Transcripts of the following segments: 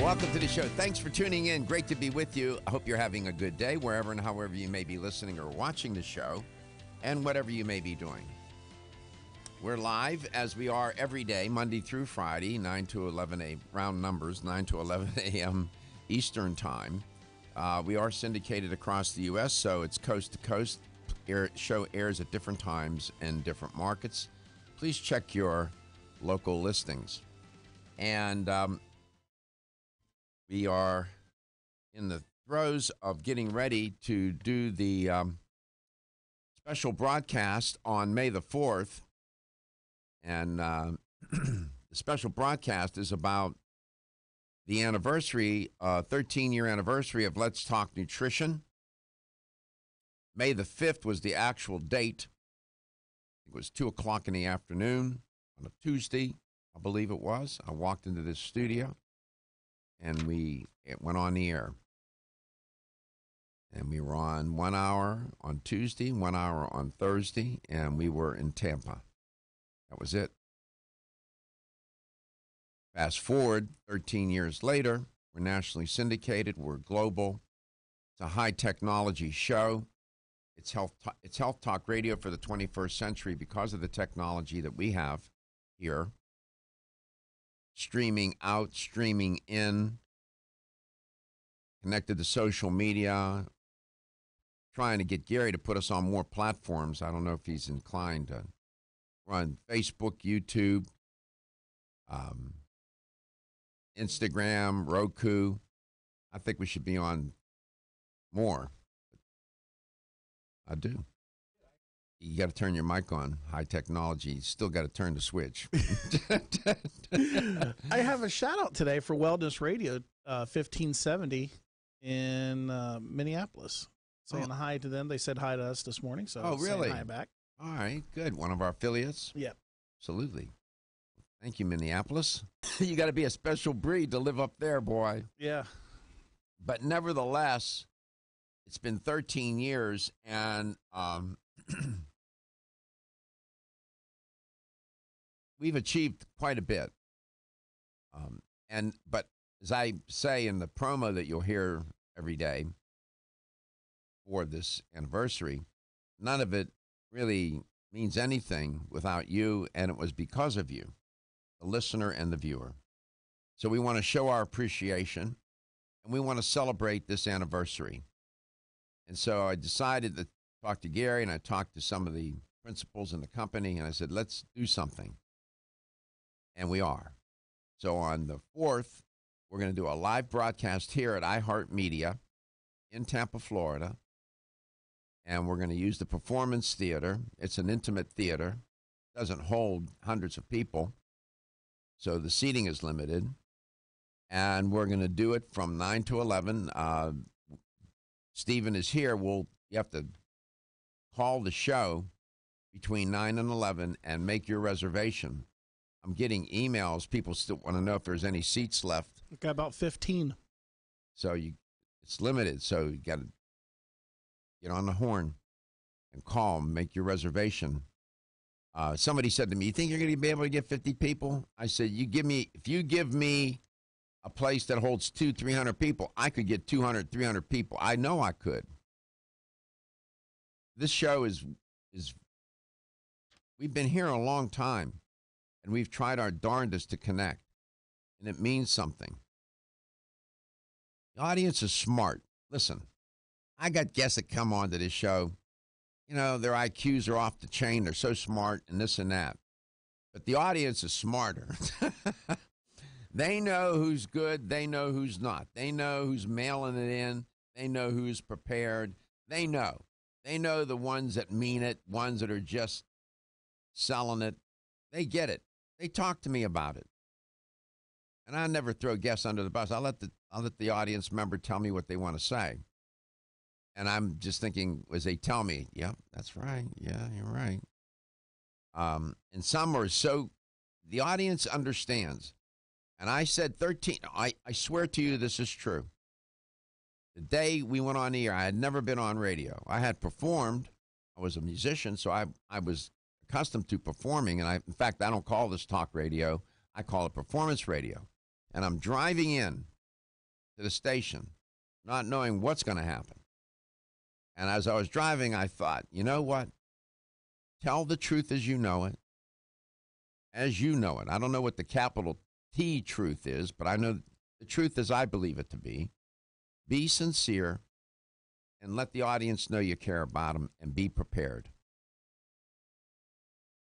Welcome to the show. Thanks for tuning in. Great to be with you. I hope you're having a good day wherever and however you may be listening or watching the show and whatever you may be doing. We're live as we are every day, Monday through Friday, 9 to 11 a.m., round numbers, 9 to 11 a.m. Eastern Time. We are syndicated across the U.S., so it's coast to coast. Show airs at different times in different markets. Please check your local listings. And we are in the throes of getting ready to do the special broadcast on May the 4th. And the special broadcast is about the anniversary, 13-year anniversary of Let's Talk Nutrition. May the 5th was the actual date. It was 2 o'clock in the afternoon on a Tuesday, I believe it was. I walked into this studio, and it went on the air. And we were on 1 hour on Tuesday, 1 hour on Thursday, and we were in Tampa. That was it. Fast forward 13 years later, we're nationally syndicated, we're global. It's a high technology show. It's health talk radio for the 21st century because of the technology that we have here. Streaming out, streaming in, connected to social media, trying to get Gary to put us on more platforms. I don't know if he's inclined to. We're on Facebook, YouTube, Instagram, Roku. I think we should be on more. I do. You got to turn your mic on. High technology. You still got to turn the switch. I have a shout out today for Wellness Radio 1570 in Minneapolis. Saying hi to them. They said hi to us this morning. So really? Hi back. All right, good. One of our affiliates? Yep. Absolutely. Thank you, Minneapolis. You got to be a special breed to live up there, boy. Yeah. But nevertheless, it's been 13 years, and we've achieved quite a bit. But as I say in the promo that you'll hear every day for this anniversary, none of it really means anything without you, and it was because of you, the listener and the viewer. So we want to show our appreciation, and we want to celebrate this anniversary. And so I decided to talk to Gary, and I talked to some of the principals in the company, and I said, let's do something. And we are. So on the 4th, we're going to do a live broadcast here at iHeartMedia in Tampa, Florida. And we're going to use the Performance Theater. It's an intimate theater. It doesn't hold hundreds of people. So the seating is limited. And we're going to do it from 9 to 11. Stephen is here. You have to call the show between 9 and 11 and make your reservation. I'm getting emails. People still want to know if there's any seats left. We've got about 15. So it's limited. So you got to get on the horn and call, make your reservation. Somebody said to me, you think you're going to be able to get 50 people? I said, if you give me a place that holds 200-300 people, I could get 200-300 people. I know I could. This show is we've been here a long time, and we've tried our darndest to connect, and it means something. The audience is smart. Listen, I got guests that come on to this show. You know, their IQs are off the chain. They're so smart and this and that. But the audience is smarter. They know who's good. They know who's not. They know who's mailing it in. They know who's prepared. They know. They know the ones that mean it, ones that are just selling it. They get it. They talk to me about it. And I never throw guests under the bus. I'll let the audience member tell me what they want to say. And I'm just thinking, as they tell me, yeah, that's right. Yeah, you're right. And some are the audience understands. And I said 13, I swear to you this is true. The day we went on the air, I had never been on radio. I had performed. I was a musician, so I was accustomed to performing. And in fact, I don't call this talk radio. I call it performance radio. And I'm driving in to the station, not knowing what's going to happen. And as I was driving, I thought, you know what? Tell the truth as you know it. As you know it. I don't know what the capital T truth is, but I know the truth as I believe it to be. Be sincere and let the audience know you care about them and be prepared.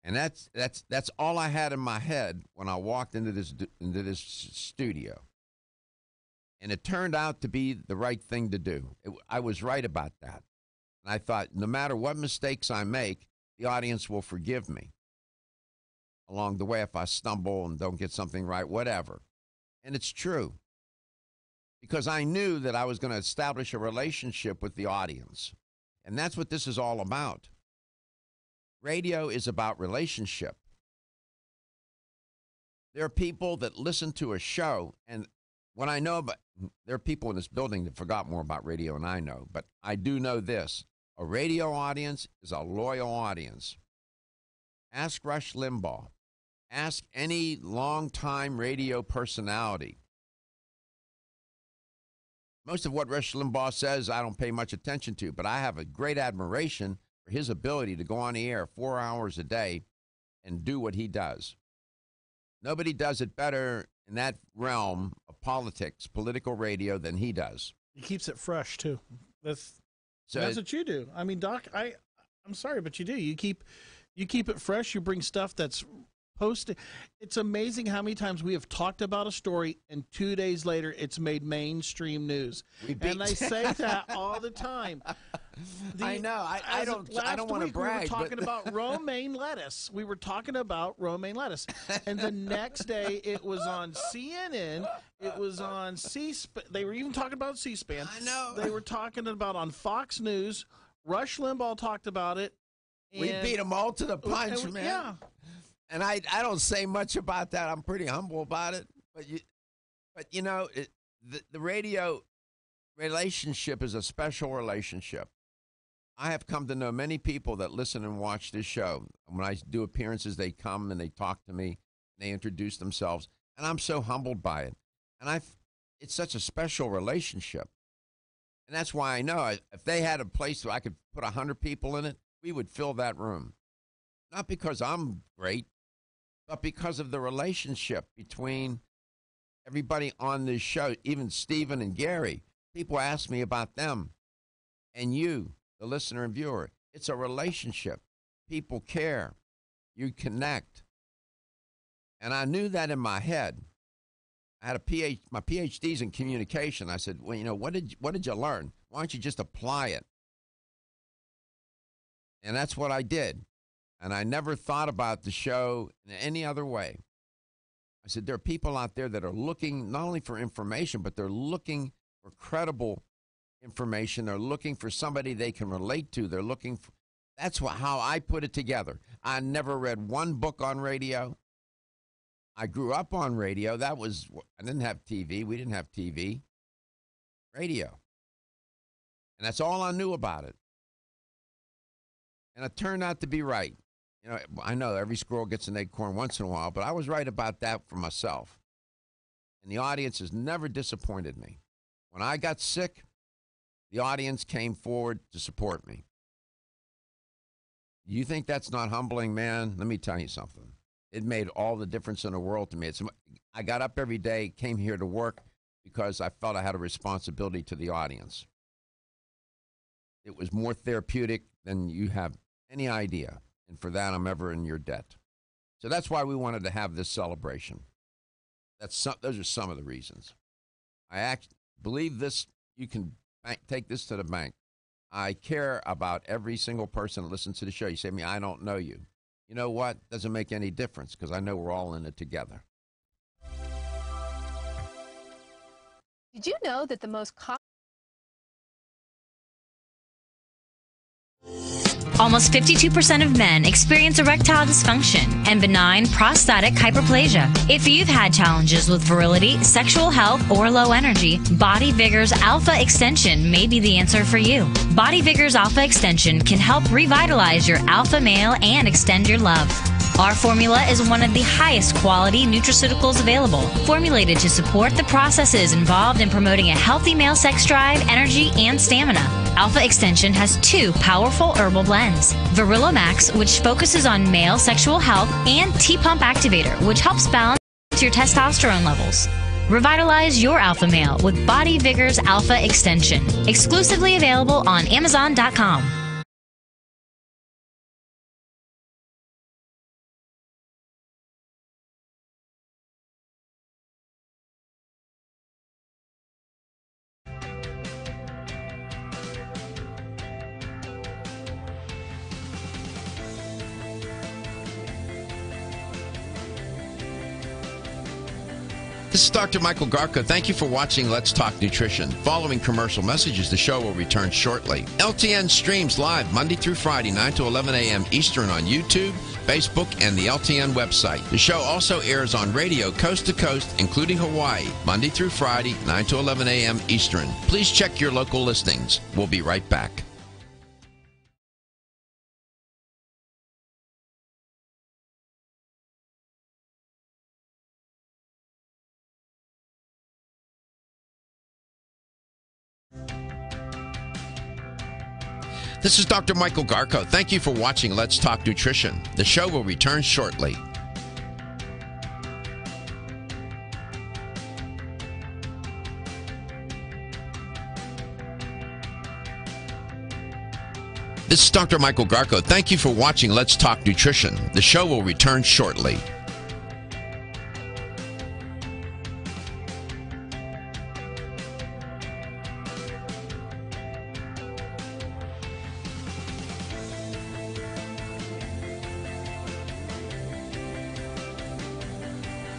And that's all I had in my head when I walked into this studio. And it turned out to be the right thing to do. I was right about that. And I thought, no matter what mistakes I make, the audience will forgive me along the way if I stumble and don't get something right, whatever. And it's true. Because I knew that I was going to establish a relationship with the audience. And that's what this is all about. Radio is about relationship. There are people that listen to a show, and what I know about, there are people in this building that forgot more about radio than I know, but I do know this. A radio audience is a loyal audience. Ask Rush Limbaugh. Ask any longtime radio personality. Most of what Rush Limbaugh says, I don't pay much attention to, but I have a great admiration for his ability to go on the air 4 hours a day and do what he does. Nobody does it better in that realm of politics, political radio, than he does. He keeps it fresh, too. That's what you do. I mean, Doc, I'm sorry, but you do. You keep it fresh. You bring stuff that's posted. It's amazing how many times we have talked about a story and 2 days later it's made mainstream news. And I say that all the time. I know. I don't want to brag. We were talking about romaine lettuce. And the next day it was on CNN. It was on C-SPAN. They were even talking about C-SPAN. I know. They were talking about on Fox News. Rush Limbaugh talked about it. We beat them all to the punch, man. Yeah. And I don't say much about that. I'm pretty humble about it. But you know, the radio relationship is a special relationship. I have come to know many people that listen and watch this show. When I do appearances, they come and they talk to me. They introduce themselves. And I'm so humbled by it. And it's such a special relationship. And that's why I know if they had a place where I could put 100 people in it, we would fill that room. Not because I'm great, but because of the relationship between everybody on this show, even Stephen and Gary. People ask me about them. And you, the listener and viewer, it's a relationship. People care. You connect. And I knew that in my head. I had my PhD's in communication. I said, well, you know, what did you learn? Why don't you just apply it? And that's what I did. And I never thought about the show in any other way. I said, there are people out there that are looking not only for information, but they're looking for credible information. They're looking for somebody they can relate to. They're looking for, how I put it together. I never read one book on radio. I grew up on radio. I didn't have TV. We didn't have TV. Radio. And that's all I knew about it. And it turned out to be right. You know, I know every squirrel gets an acorn once in a while, but I was right about that for myself. And the audience has never disappointed me. When I got sick, the audience came forward to support me. You think that's not humbling, man? Let me tell you something. It made all the difference in the world to me. I got up every day, came here to work because I felt I had a responsibility to the audience. It was more therapeutic than you have any idea. And for that, I'm ever in your debt. So that's why we wanted to have this celebration. Those are some of the reasons. I believe this, you can take this to the bank. I care about every single person that listens to the show. You say to me, I don't know you. You know what? Doesn't make any difference because I know we're all in it together. Did you know that the most common... Almost 52% of men experience erectile dysfunction and benign prostatic hyperplasia. If you've had challenges with virility, sexual health, or low energy, Body Vigor's Alpha Extension may be the answer for you. Body Vigor's Alpha Extension can help revitalize your alpha male and extend your love. Our formula is one of the highest quality nutraceuticals available, formulated to support the processes involved in promoting a healthy male sex drive, energy, and stamina. Alpha Extension has 2 powerful herbal blends, Virilo Max, which focuses on male sexual health, and T-Pump Activator, which helps balance your testosterone levels. Revitalize your alpha male with Body Vigor's Alpha Extension, exclusively available on Amazon.com. This is Dr. Michael Garko. Thank you for watching Let's Talk Nutrition. Following commercial messages, the show will return shortly. LTN streams live Monday through Friday, 9 to 11 a.m. Eastern on YouTube, Facebook, and the LTN website. The show also airs on radio coast to coast, including Hawaii, Monday through Friday, 9 to 11 a.m. Eastern. Please check your local listings. We'll be right back. This is Dr. Michael Garko. Thank you for watching Let's Talk Nutrition. The show will return shortly. This is Dr. Michael Garko. Thank you for watching Let's Talk Nutrition. The show will return shortly.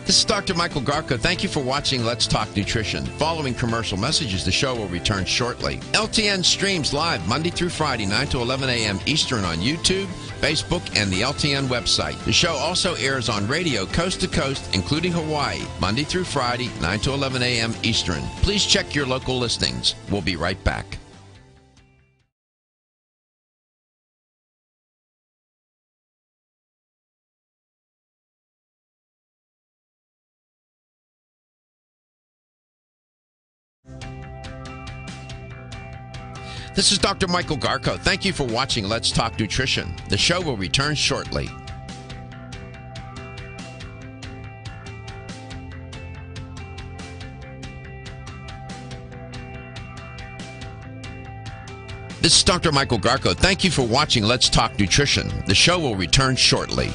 This is Dr. Michael Garko. Thank you for watching Let's Talk Nutrition. Following commercial messages, the show will return shortly. LTN streams live Monday through Friday, 9 to 11 a.m. Eastern on YouTube, Facebook, and the LTN website. The show also airs on radio coast to coast, including Hawaii, Monday through Friday, 9 to 11 a.m. Eastern. Please check your local listings. We'll be right back. This is Dr. Michael Garko. Thank you for watching Let's Talk Nutrition. The show will return shortly. This is Dr. Michael Garko. Thank you for watching Let's Talk Nutrition. The show will return shortly.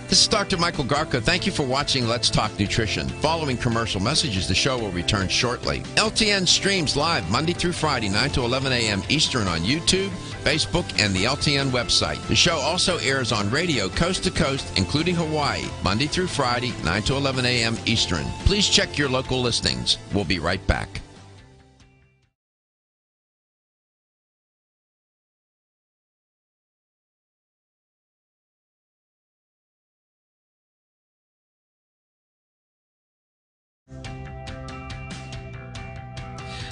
This is Dr. Michael Garko. Thank you for watching Let's Talk Nutrition. Following commercial messages, the show will return shortly. LTN streams live Monday through Friday, 9 to 11 a.m. Eastern on YouTube, Facebook, and the LTN website. The show also airs on radio coast to coast, including Hawaii, Monday through Friday, 9 to 11 a.m. Eastern. Please check your local listings. We'll be right back.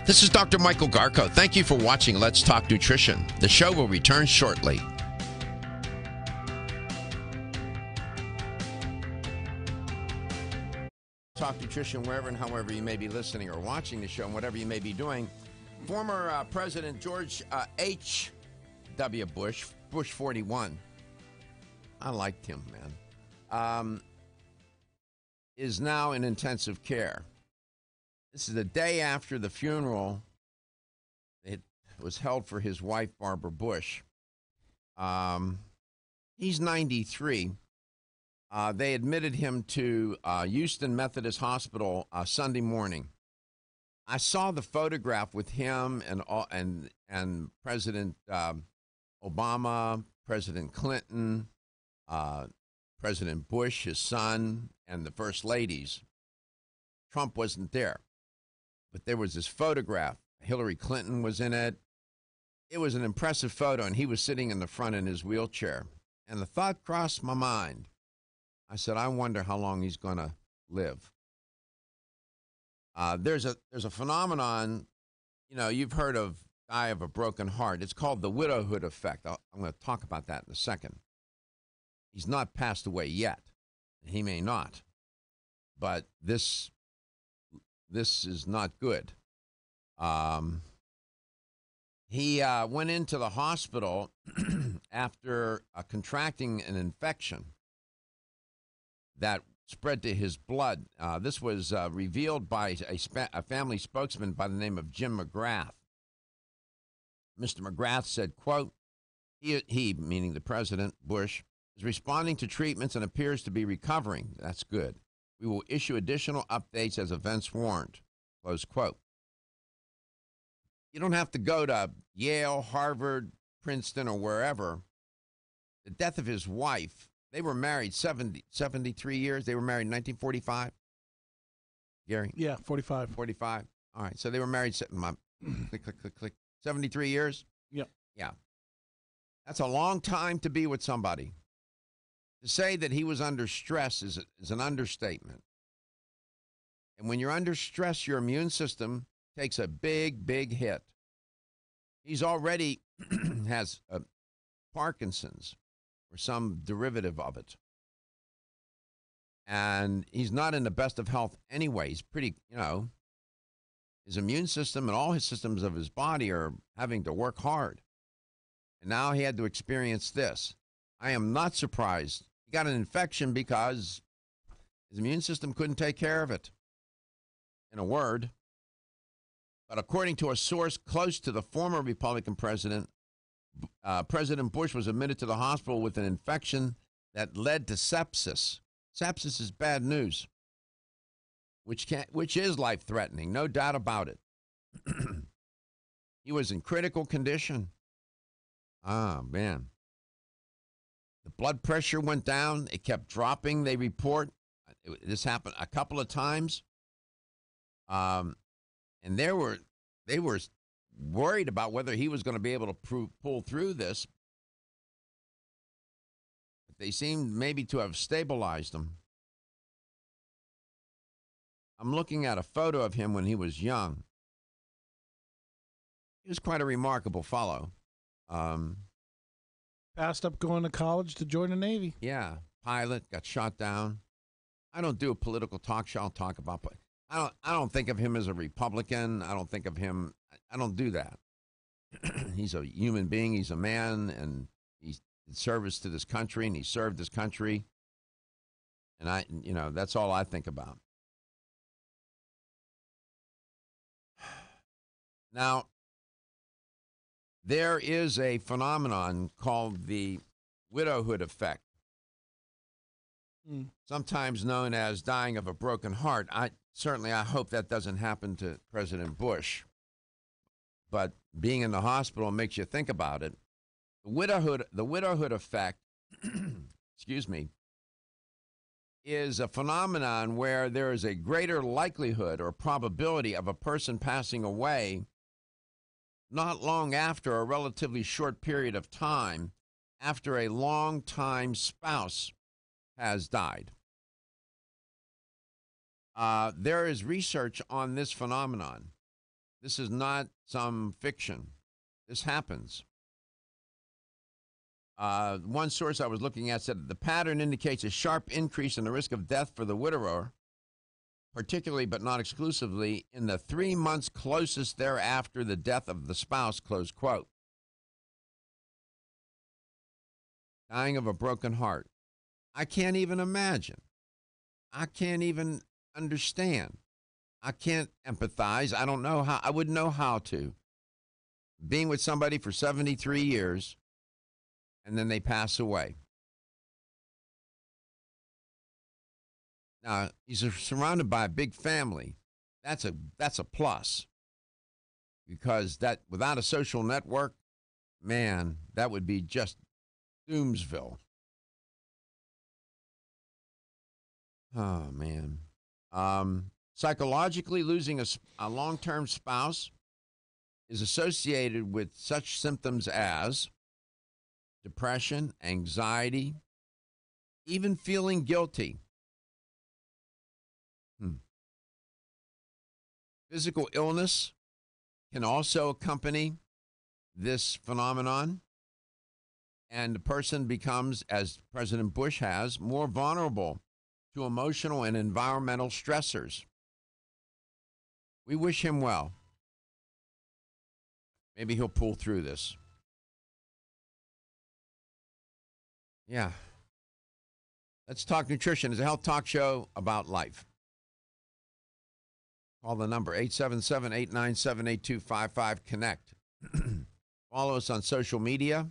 This is Dr. Michael Garko. Thank you for watching Let's Talk Nutrition. The show will return shortly. Talk Nutrition wherever and however you may be listening or watching the show and whatever you may be doing. Former President George H.W. Bush, Bush 41, I liked him, man, is now in intensive care. This is the day after the funeral it was held for his wife, Barbara Bush. He's 93. They admitted him to Houston Methodist Hospital Sunday morning. I saw the photograph with him and President Obama, President Clinton, President Bush, his son, and the first ladies. Trump wasn't there. But there was this photograph. Hillary Clinton was in it. It was an impressive photo, and he was sitting in the front in his wheelchair. And the thought crossed my mind. I said, I wonder how long he's going to live. There's a phenomenon, you've heard of die of a broken heart. It's called the widowhood effect. I'm going to talk about that in a second. He's not passed away yet. He may not. But this is not good. He went into the hospital after contracting an infection that spread to his blood. This was revealed by a family spokesman by the name of Jim McGrath. Mr. McGrath said, quote, he, meaning the President, Bush, is responding to treatments and appears to be recovering. That's good. We will issue additional updates as events warrant, close quote. You don't have to go to Yale, Harvard, Princeton, or wherever. The death of his wife, they were married 73 years. They were married in 1945. Gary? Yeah, 45. 45. All right, so they were married, click, click, click, click, 73 years? Yep. Yeah. That's a long time to be with somebody. To say that he was under stress is an understatement. And when you're under stress, your immune system takes a big, big hit. He's already has Parkinson's or some derivative of it. And he's not in the best of health anyway. He's pretty, his immune system and all his systems of his body are having to work hard. And now he had to experience this. I am not surprised. He got an infection because his immune system couldn't take care of it. In a word. But according to a source close to the former Republican president, President Bush was admitted to the hospital with an infection that led to sepsis. Sepsis is bad news, which is life-threatening, no doubt about it. He was in critical condition. Ah, man. The blood pressure went down. It kept dropping, they report. This happened a couple of times. And they were worried about whether he was going to be able to pull through this. But they seemed maybe to have stabilized him. I'm looking at a photo of him when he was young. He was quite a remarkable fellow. Passed up going to college to join the Navy. Yeah, pilot, got shot down. I don't do a political talk show. I'll talk about, but I don't think of him as a Republican. I don't think of him. I don't do that. He's a human being. He's a man, and he's in service to this country, and he served this country. And that's all I think about. Now, there is a phenomenon called the widowhood effect. Sometimes known as dying of a broken heart. I hope that doesn't happen to President Bush. But being in the hospital makes you think about it. The widowhood effect, excuse me, is a phenomenon where there is a greater likelihood or probability of a person passing away not long after a relatively short period of time after a long-time spouse has died. There is research on this phenomenon. This is not some fiction. This happens. One source I was looking at said the pattern indicates a sharp increase in the risk of death for the widower, particularly but not exclusively in the 3 months closest thereafter the death of the spouse, close quote. Dying of a broken heart. I can't even imagine. I can't even understand. I can't empathize. I don't know how. I wouldn't know how to. Being with somebody for 73 years, and then they pass away. Now, he's surrounded by a big family. That's a plus. Because that without a social network, man, that would be just Doomsville. Oh, man. Psychologically, losing a long-term spouse is associated with such symptoms as depression, anxiety, even feeling guilty. Physical illness can also accompany this phenomenon, and the person becomes, as President Bush has, more vulnerable to emotional and environmental stressors. We wish him well. Maybe he'll pull through this. Yeah. Let's Talk Nutrition is a health talk show about life. Call the number 877-897-8255. Connect. Follow us on social media,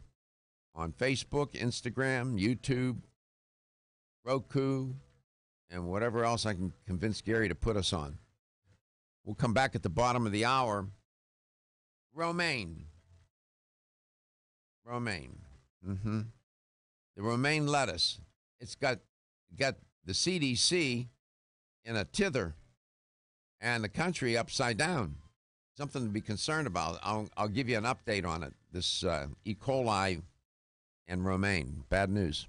on Facebook, Instagram, YouTube, Roku, and whatever else I can convince Gary to put us on. We'll come back at the bottom of the hour. Romaine. The romaine lettuce. It's got the CDC in a tither and the country upside down. Something to be concerned about. I'll give you an update on it. This E. coli and romaine. Bad news.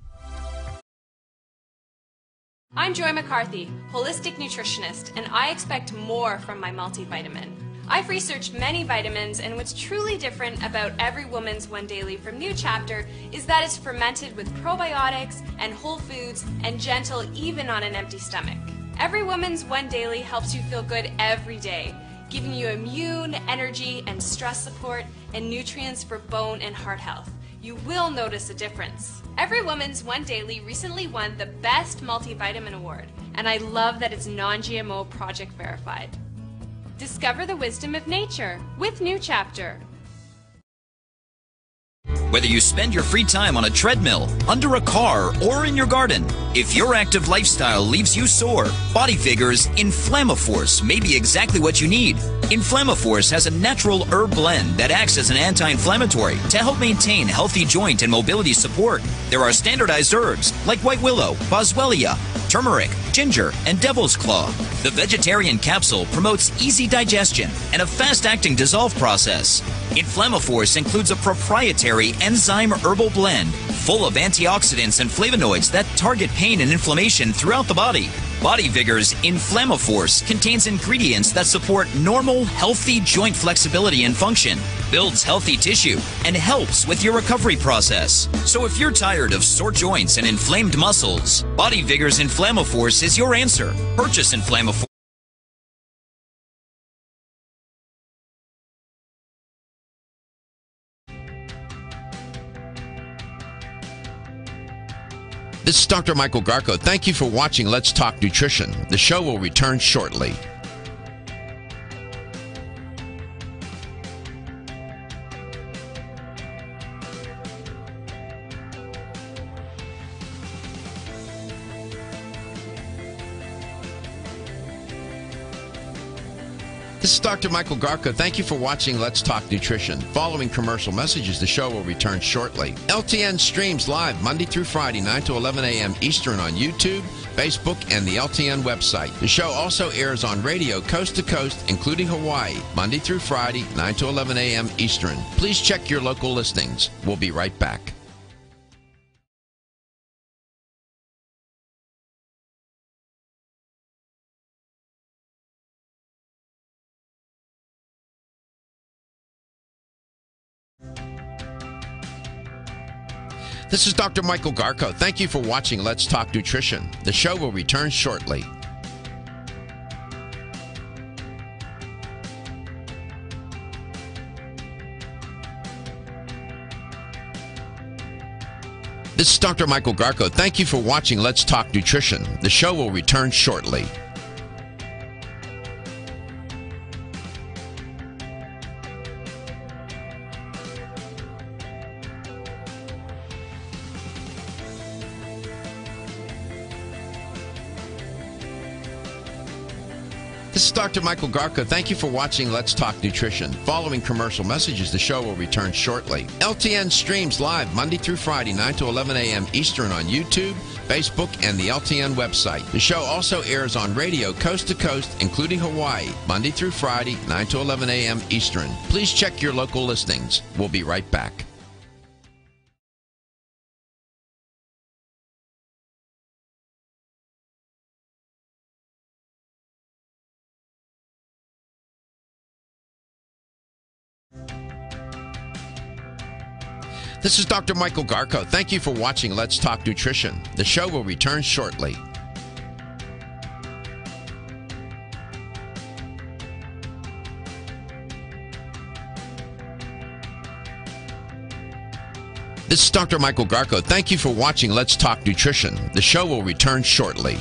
I'm Joy McCarthy, holistic nutritionist, and I expect more from my multivitamin. I've researched many vitamins, and what's truly different about Every Woman's One Daily from New Chapter is that it's fermented with probiotics and whole foods and gentle even on an empty stomach. Every Woman's One Daily helps you feel good every day, giving you immune, energy, and stress support, and nutrients for bone and heart health. You will notice a difference. Every Woman's One Daily recently won the Best Multivitamin Award, and I love that it's non-GMO project verified. Discover the wisdom of nature with New Chapter. Whether you spend your free time on a treadmill, under a car, or in your garden, if your active lifestyle leaves you sore, Body Vigor's Inflammaforce may be exactly what you need. Inflammaforce has a natural herb blend that acts as an anti-inflammatory to help maintain healthy joint and mobility support. There are standardized herbs like white willow, boswellia, turmeric, ginger, and devil's claw. The vegetarian capsule promotes easy digestion and a fast-acting dissolve process. Inflammaforce includes a proprietary enzyme herbal blend full of antioxidants and flavonoids that target pain and inflammation throughout the body. Body Vigor's Inflammaforce contains ingredients that support normal, healthy joint flexibility and function, builds healthy tissue, and helps with your recovery process. So if you're tired of sore joints and inflamed muscles, Body Vigor's Inflammaforce is your answer. Purchase Inflammaforce. This is Dr. Michael Garko. Thank you for watching Let's Talk Nutrition. The show will return shortly. This is Dr. Michael Garko. Thank you for watching Let's Talk Nutrition. Following commercial messages, the show will return shortly. LTN streams live Monday through Friday, 9 to 11 a.m. Eastern on YouTube, Facebook, and the LTN website. The show also airs on radio coast to coast, including Hawaii, Monday through Friday, 9 to 11 a.m. Eastern. Please check your local listings. We'll be right back. This is Dr. Michael Garko. Thank you for watching Let's Talk Nutrition. The show will return shortly. This is Dr. Michael Garko. Thank you for watching Let's Talk Nutrition. The show will return shortly. This is Dr. Michael Garko. Thank you for watching Let's Talk Nutrition. Following commercial messages, the show will return shortly. LTN streams live Monday through Friday, 9 to 11 a.m. Eastern on YouTube, Facebook, and the LTN website. The show also airs on radio coast to coast, including Hawaii, Monday through Friday, 9 to 11 a.m. Eastern. Please check your local listings. We'll be right back. This is Dr. Michael Garko. Thank you for watching Let's Talk Nutrition. The show will return shortly. This is Dr. Michael Garko. Thank you for watching Let's Talk Nutrition. The show will return shortly.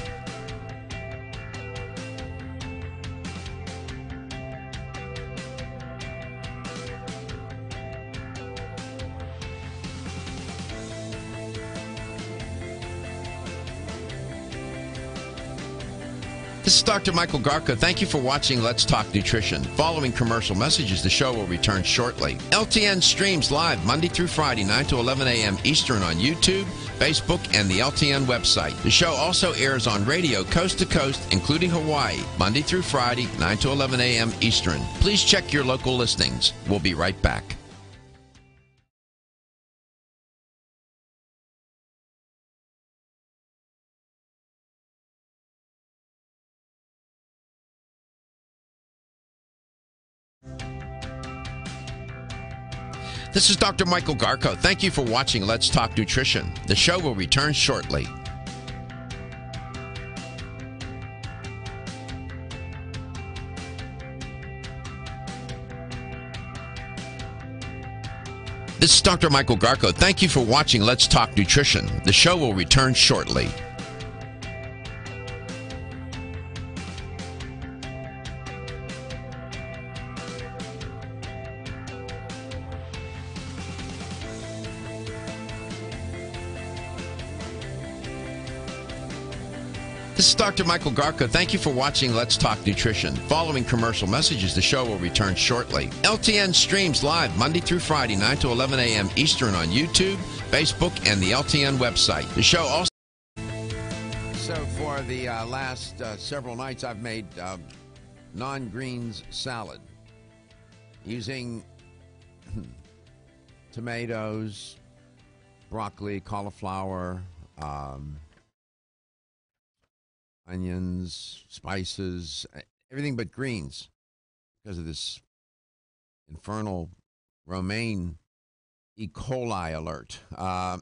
This is Dr. Michael Garko. Thank you for watching Let's Talk Nutrition. Following commercial messages, the show will return shortly. LTN streams live Monday through Friday, 9 to 11 a.m. Eastern on YouTube, Facebook, and the LTN website. The show also airs on radio coast to coast, including Hawaii, Monday through Friday, 9 to 11 a.m. Eastern. Please check your local listings. We'll be right back. This is Dr. Michael Garko. Thank you for watching Let's Talk Nutrition. The show will return shortly. This is Dr. Michael Garko. Thank you for watching Let's Talk Nutrition. The show will return shortly. This is Dr. Michael Garko. Thank you for watching Let's Talk Nutrition. Following commercial messages, the show will return shortly. LTN streams live Monday through Friday, 9 to 11 a.m. Eastern on YouTube, Facebook, and the LTN website. The show also... So for the last several nights, I've made non-greens salad using tomatoes, broccoli, cauliflower, onions, spices, everything but greens because of this infernal romaine E. coli alert.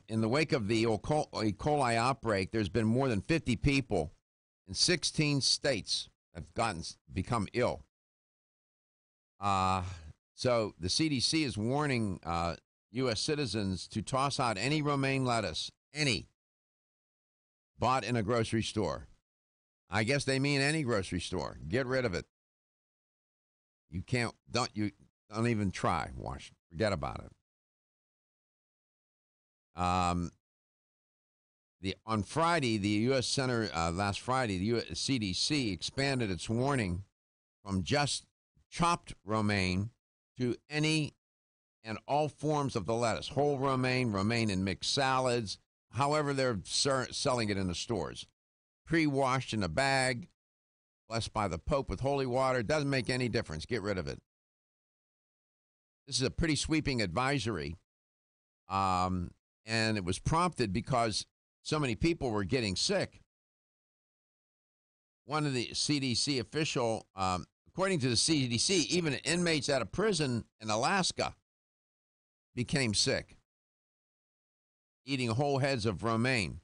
In the wake of the E. coli outbreak, there's been more than 50 people in 16 states that have become ill. So the CDC is warning U.S. citizens to toss out any romaine lettuce, any, bought in a grocery store. I guess they mean any grocery store. Get rid of it. You don't even try. Forget about it. On Friday, the U.S. Center, last Friday, the U.S. CDC expanded its warning from just chopped romaine to any and all forms of the lettuce. Whole romaine, romaine in mixed salads, however they're selling it in the stores. Pre-washed in a bag, blessed by the Pope with holy water. Doesn't make any difference. Get rid of it. This is a pretty sweeping advisory. And it was prompted because so many people were getting sick. One of the CDC official, according to the CDC, even inmates at a prison in Alaska became sick, eating whole heads of romaine.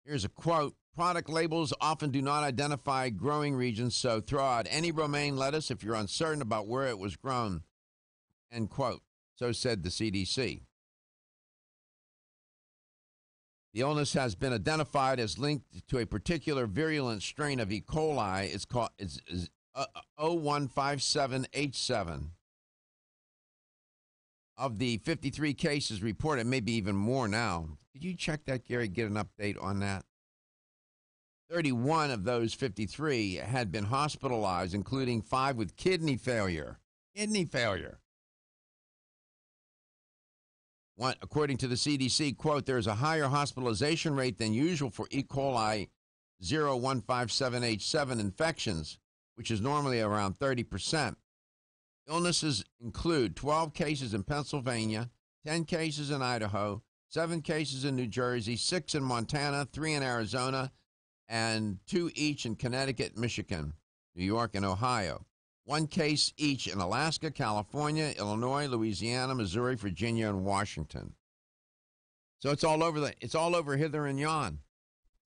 Here's a quote. Product labels often do not identify growing regions, so throw out any romaine lettuce if you're uncertain about where it was grown. End quote. So said the CDC. The illness has been identified as linked to a particular virulent strain of E. coli. It's called 0157H7. Of the 53 cases reported, maybe even more now. Did you check that, Gary? Get an update on that? 31 of those 53 had been hospitalized, including 5 with kidney failure. Kidney failure. According to the CDC, quote, there's a higher hospitalization rate than usual for E. coli 0157H7 infections, which is normally around 30%. Illnesses include 12 cases in Pennsylvania, 10 cases in Idaho, 7 cases in New Jersey, 6 in Montana, 3 in Arizona, and 2 each in Connecticut, Michigan, New York, and Ohio. 1 case each in Alaska, California, Illinois, Louisiana, Missouri, Virginia, and Washington. So it's all over hither and yon.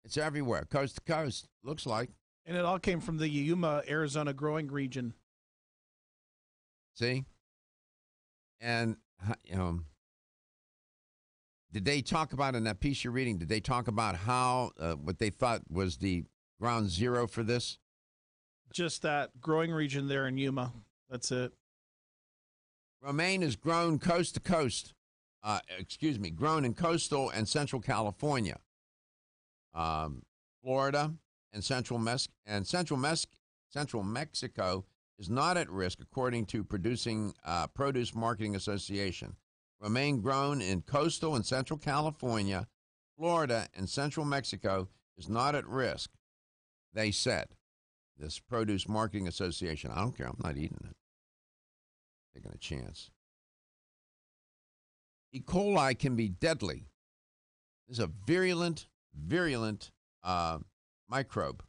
It's everywhere, coast to coast, looks like. And it all came from the Yuma, Arizona growing region. See? And, did they talk about in that piece you're reading, did they talk about how, what they thought was the ground zero for this? Just that growing region there in Yuma. That's it. Romaine is grown coast to coast. Grown in coastal and central California, Florida, and central Mexico is not at risk, according to Produce Marketing Association. Romaine grown in coastal and central California, Florida, and central Mexico is not at risk, they said. This Produce Marketing Association. I don't care. I'm not eating it. Taking a chance. E. coli can be deadly. This is a virulent microbe.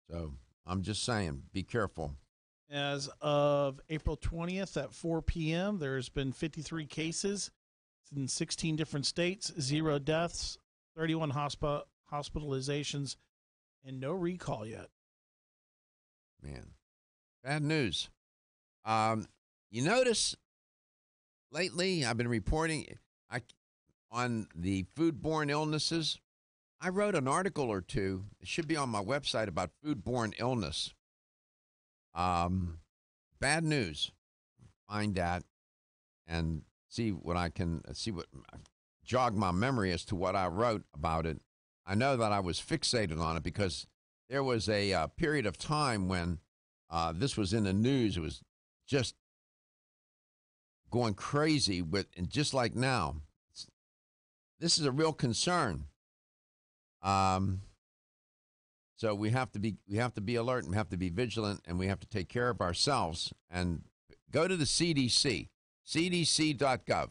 So I'm just saying, be careful. As of April 20th at 4 p.m., there's been 53 cases in 16 different states, 0 deaths, 31 hospitalizations, and no recall yet. Man, bad news. You notice lately I've been reporting on the foodborne illnesses. I wrote an article or two. It should be on my website about foodborne illness. Bad news. Find that and see what jog my memory as to what I wrote about it. I know that I was fixated on it because there was a period of time when this was in the news. It was just going crazy and just like now. This is a real concern. So we have to be alert, and we have to be vigilant, and we have to take care of ourselves. And go to the CDC, cdc.gov,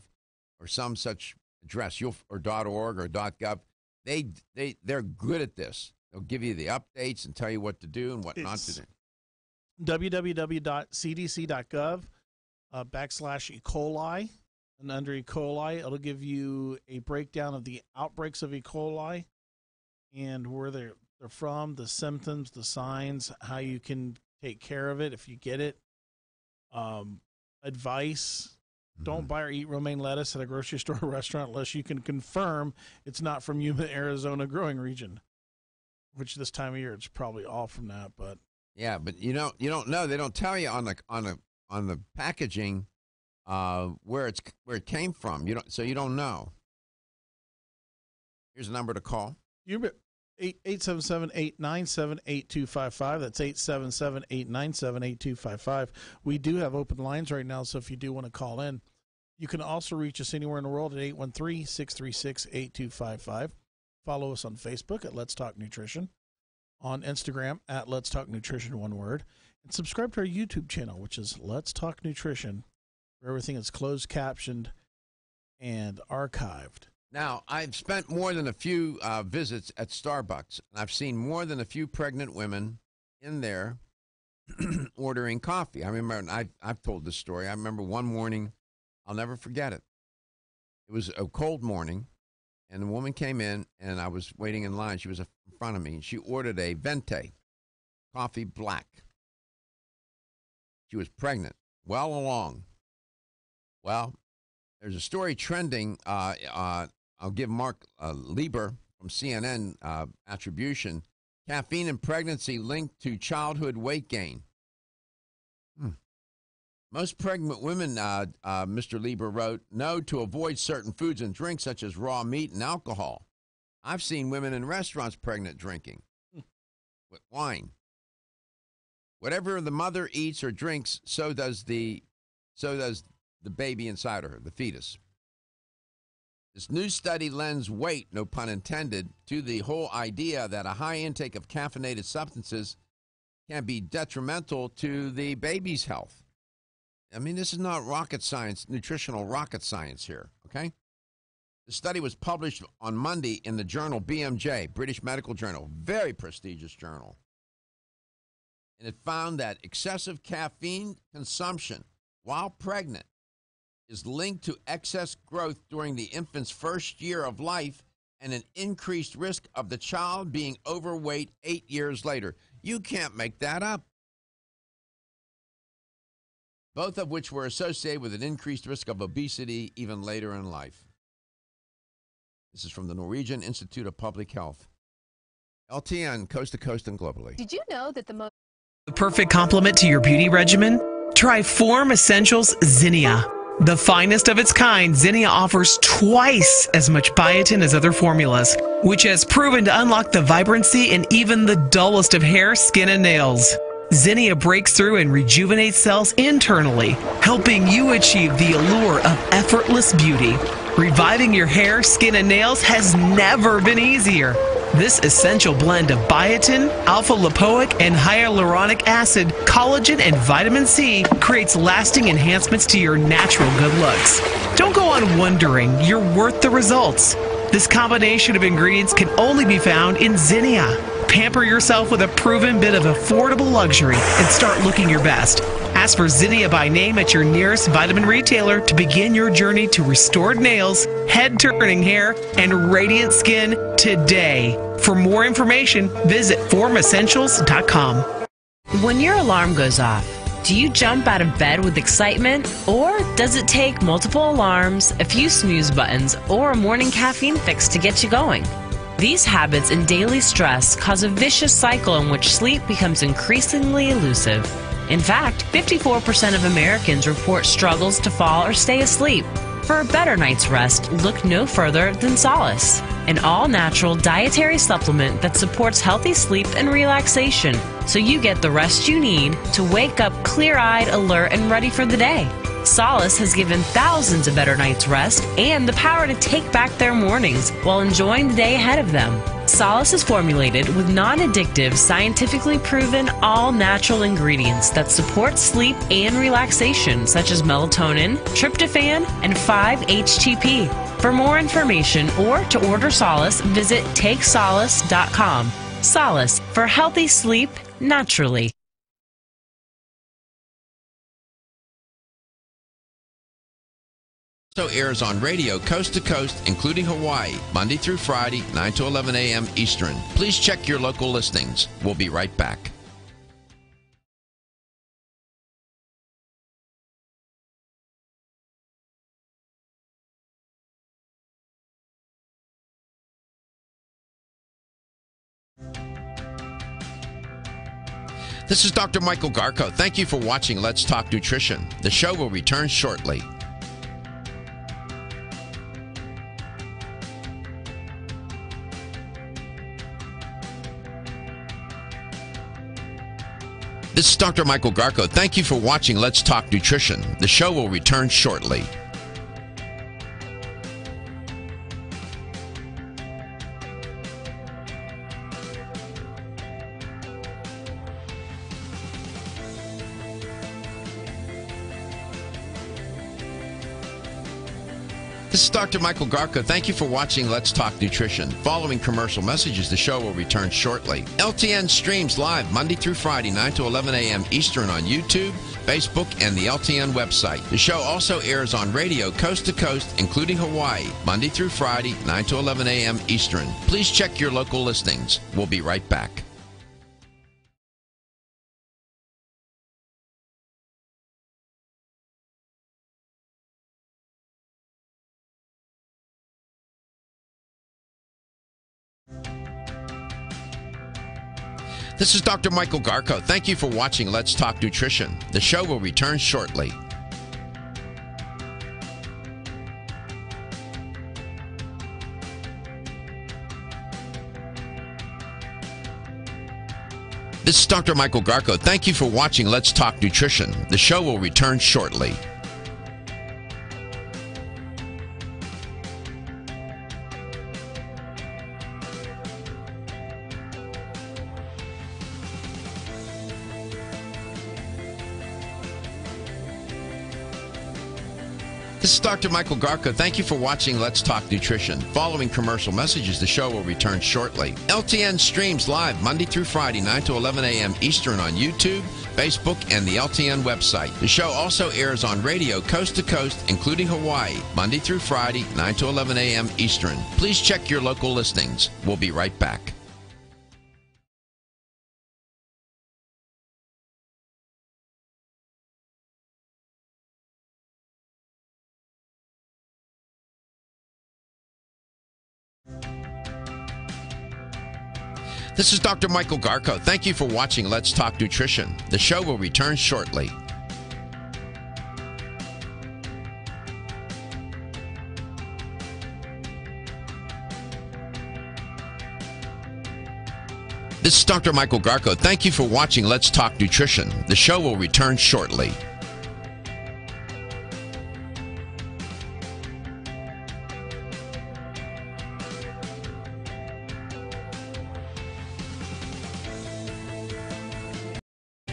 or some such address, or .org or .gov. They're good at this. They'll give you the updates and tell you what to do and what not to do. www.cdc.gov /E. coli, and under E. coli, it'll give you a breakdown of the outbreaks of E. coli and where they're from, the symptoms, the signs, how you can take care of it if you get it. Advice. Don't buy or eat romaine lettuce at a grocery store or restaurant unless you can confirm it's not from Yuma, Arizona growing region, which this time of year it's probably all from that. But yeah, but you don't know. They don't tell you on the packaging where it came from. You don't know. Here's a number to call. 877-897-8255. That's 877-897-8255. We do have open lines right now, so if you do want to call in, you can also reach us anywhere in the world at 813-636-8255. Follow us on Facebook at Let's Talk Nutrition, on Instagram at Let's Talk Nutrition, one word, and subscribe to our YouTube channel, which is Let's Talk Nutrition, where everything is closed captioned and archived. Now, I've spent more than a few visits at Starbucks, and I've seen more than a few pregnant women in there ordering coffee. I remember, and I've told this story. I remember one morning, I'll never forget it. It was a cold morning, and the woman came in, and I was waiting in line. She was in front of me, and she ordered a Venti, coffee black. She was pregnant, well along. Well, there's a story trending. I'll give Mark Lieber from CNN attribution. Caffeine in pregnancy linked to childhood weight gain. Most pregnant women, Mr. Lieber wrote, know to avoid certain foods and drinks such as raw meat and alcohol. I've seen women in restaurants pregnant drinking with wine. Whatever the mother eats or drinks, so does the baby inside of her, the fetus. This new study lends weight, no pun intended, to the whole idea that a high intake of caffeinated substances can be detrimental to the baby's health. I mean, this is not rocket science, nutritional rocket science here, okay? The study was published on Monday in the journal BMJ, British Medical Journal, very prestigious journal. And it found that excessive caffeine consumption while pregnant is linked to excess growth during the infant's first year of life and an increased risk of the child being overweight 8 years later. You can't make that up. Both of which were associated with an increased risk of obesity even later in life. This is from the Norwegian Institute of Public Health. LTN, coast to coast and globally. Did you know that the perfect complement to your beauty regimen? Try Form Essentials Zinnia. The finest of its kind, Zinnia offers twice as much biotin as other formulas, which has proven to unlock the vibrancy in even the dullest of hair, skin, and nails. Zinnia breaks through and rejuvenates cells internally, helping you achieve the allure of effortless beauty. Reviving your hair, skin, and nails has never been easier. This essential blend of biotin, alpha-lipoic, and hyaluronic acid, collagen, and vitamin C creates lasting enhancements to your natural good looks. Don't go on wondering. You're worth the results. This combination of ingredients can only be found in Zinnia. Pamper yourself with a proven bit of affordable luxury and start looking your best. Ask for Zinnia by name at your nearest vitamin retailer to begin your journey to restored nails, head-turning hair, and radiant skin today. For more information, visit formessentials.com. When your alarm goes off, do you jump out of bed with excitement? Or does it take multiple alarms, a few snooze buttons, or a morning caffeine fix to get you going? These habits and daily stress cause a vicious cycle in which sleep becomes increasingly elusive. In fact, 54% of Americans report struggles to fall or stay asleep. For a better night's rest, look no further than Solace, an all-natural dietary supplement that supports healthy sleep and relaxation, so you get the rest you need to wake up clear-eyed, alert, and ready for the day. Solace has given thousands a better night's rest and the power to take back their mornings while enjoying the day ahead of them. Solace is formulated with non-addictive, scientifically proven, all-natural ingredients that support sleep and relaxation, such as melatonin, tryptophan, and 5-HTP. For more information or to order Solace, visit takesolace.com. Solace, for healthy sleep naturally. Also airs on radio coast to coast, including Hawaii, Monday through Friday, 9 to 11 a.m. Eastern. Please check your local listings. We'll be right back. This is Dr. Michael Garko. Thank you for watching Let's Talk Nutrition. The show will return shortly. This is Dr. Michael Garko. Thank you for watching Let's Talk Nutrition. The show will return shortly. This is Dr. Michael Garko. Thank you for watching Let's Talk Nutrition. Following commercial messages, the show will return shortly. LTN streams live Monday through Friday, 9 to 11 a.m. Eastern on YouTube, Facebook, and the LTN website. The show also airs on radio coast to coast, including Hawaii, Monday through Friday, 9 to 11 a.m. Eastern. Please check your local listings. We'll be right back. This is Dr. Michael Garko. Thank you for watching Let's Talk Nutrition. The show will return shortly. This is Dr. Michael Garko. Thank you for watching Let's Talk Nutrition. The show will return shortly. This This is Dr. Michael Garko. Thank you for watching Let's Talk Nutrition. Following commercial messages, the show will return shortly. LTN streams live Monday through Friday, 9 to 11 a.m. Eastern on YouTube, Facebook, and the LTN website. The show also airs on radio coast to coast, including Hawaii, Monday through Friday, 9 to 11 a.m. Eastern. Please check your local listings. We'll be right back. This is Dr. Michael Garko. Thank you for watching Let's Talk Nutrition. The show will return shortly. This is Dr. Michael Garko. Thank you for watching Let's Talk Nutrition. The show will return shortly.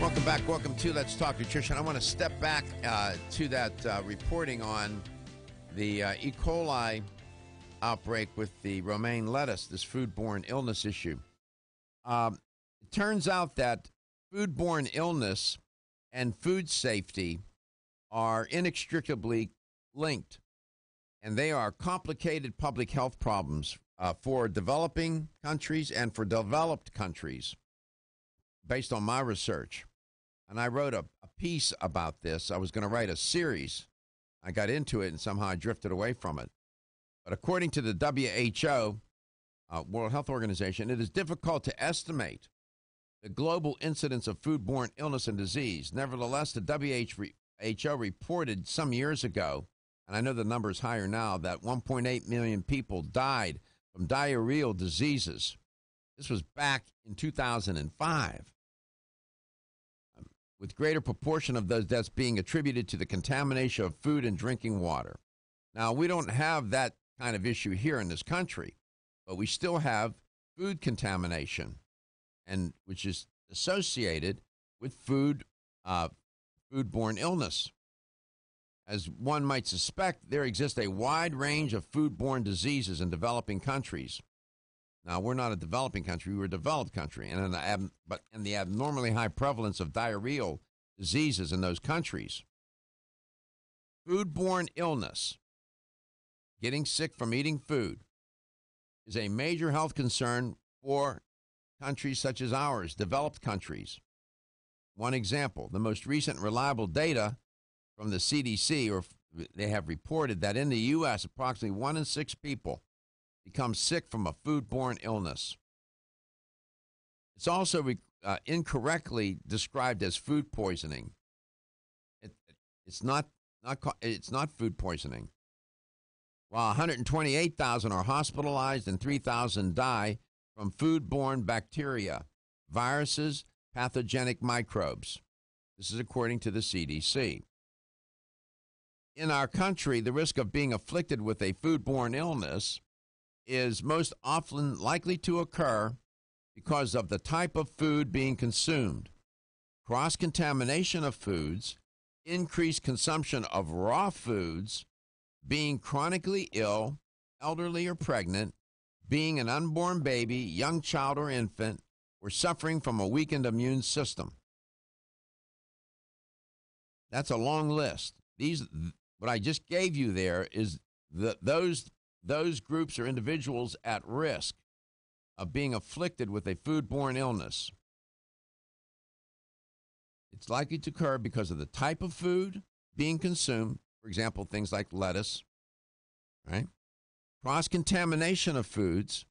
Welcome back. Welcome to Let's Talk Nutrition. I want to step back to that reporting on the E. coli outbreak with the romaine lettuce, this foodborne illness issue. It turns out that foodborne illness and food safety are inextricably linked, and they are complicated public health problems for developing countries and for developed countries, based on my research. And I wrote a piece about this. I was going to write a series. I got into it, and somehow I drifted away from it. But according to the WHO, World Health Organization, it is difficult to estimate the global incidence of foodborne illness and disease. Nevertheless, the WHO reported some years ago, and I know the number is higher now, that 1.8 million people died from diarrheal diseases. This was back in 2005. With greater proportion of those deaths being attributed to the contamination of food and drinking water. Now, we don't have that kind of issue here in this country, but we still have food contamination, and which is associated with foodborne illness. As one might suspect, there exists a wide range of foodborne diseases in developing countries. Now, we're not a developing country, we're a developed country, and the abnormally high prevalence of diarrheal diseases in those countries. Foodborne illness, getting sick from eating food, is a major health concern for countries such as ours, developed countries. One example, the most recent reliable data from the CDC, or they have reported that in the U.S., approximately 1 in 6 people become sick from a foodborne illness. It's also incorrectly described as food poisoning. It's not food poisoning. While 128,000 are hospitalized and 3,000 die from foodborne bacteria, viruses, pathogenic microbes. This is according to the CDC. In our country, the risk of being afflicted with a foodborne illness is most often likely to occur because of the type of food being consumed. Cross-contamination of foods, increased consumption of raw foods, being chronically ill, elderly or pregnant, being an unborn baby, young child or infant, or suffering from a weakened immune system. That's a long list. What I just gave you there is those groups or individuals at risk of being afflicted with a foodborne illness. It's likely to occur because of the type of food being consumed, for example, things like lettuce, right? Cross-contamination of foods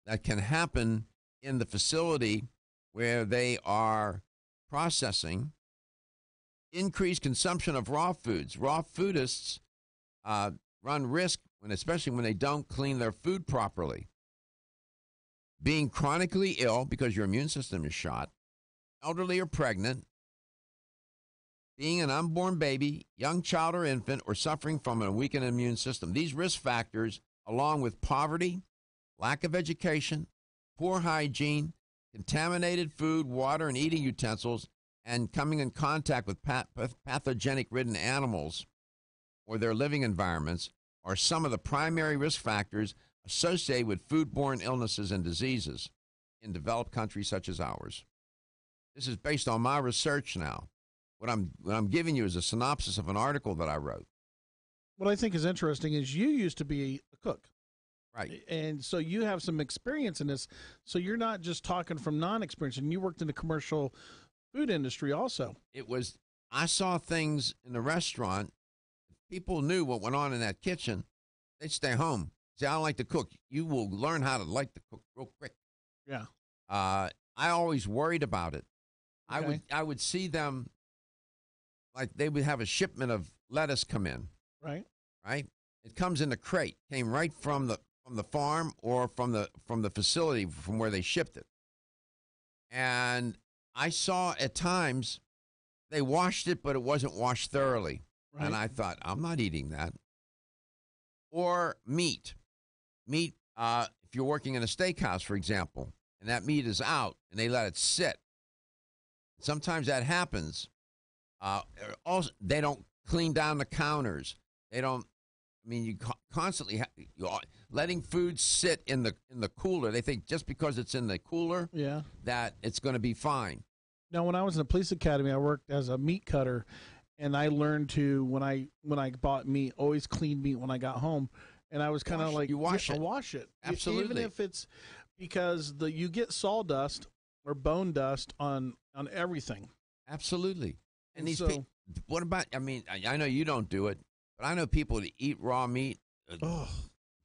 that can happen in the facility where they are processing. Increased consumption of raw foods. Raw foodists run risk, especially when they don't clean their food properly. Being chronically ill because your immune system is shot, elderly or pregnant, being an unborn baby, young child or infant, or suffering from a weakened immune system. These risk factors, along with poverty, lack of education, poor hygiene, contaminated food, water, and eating utensils, and coming in contact with pathogenic-ridden animals, or their living environments are some of the primary risk factors associated with foodborne illnesses and diseases in developed countries such as ours. This is based on my research now. What I'm giving you is a synopsis of an article that I wrote. What I think is interesting is you used to be a cook. Right. And so you have some experience in this. So you're not just talking from non-experience, and you worked in the commercial food industry also. I saw things in the restaurant. People knew what went on in that kitchen. They'd stay home. Say, I don't like to cook. You will learn how to like to cook real quick. Yeah. I always worried about it. Okay. I would see them, like they would have a shipment of lettuce come in. Right. Right. It comes in a crate. Came right from the farm or from the facility from where they shipped it. And I saw at times they washed it, but it wasn't washed thoroughly. Right. And I thought, I'm not eating that. Or meat. Meat, if you're working in a steakhouse, for example, and that meat is out and they let it sit. Sometimes that happens. Also, they don't clean down the counters. They don't. I mean, you constantly letting food sit in the cooler. They think just because it's in the cooler, that it's going to be fine. Now, when I was in the police academy, I worked as a meat cutter, and I learned to when I bought meat, always clean meat when I got home, and I was kind of like, you wash it. Wash it, Absolutely. even if it's because you get sawdust or bone dust on everything. Absolutely. And these so, people, what about? I mean, I know you don't do it. But I know people that eat raw meat.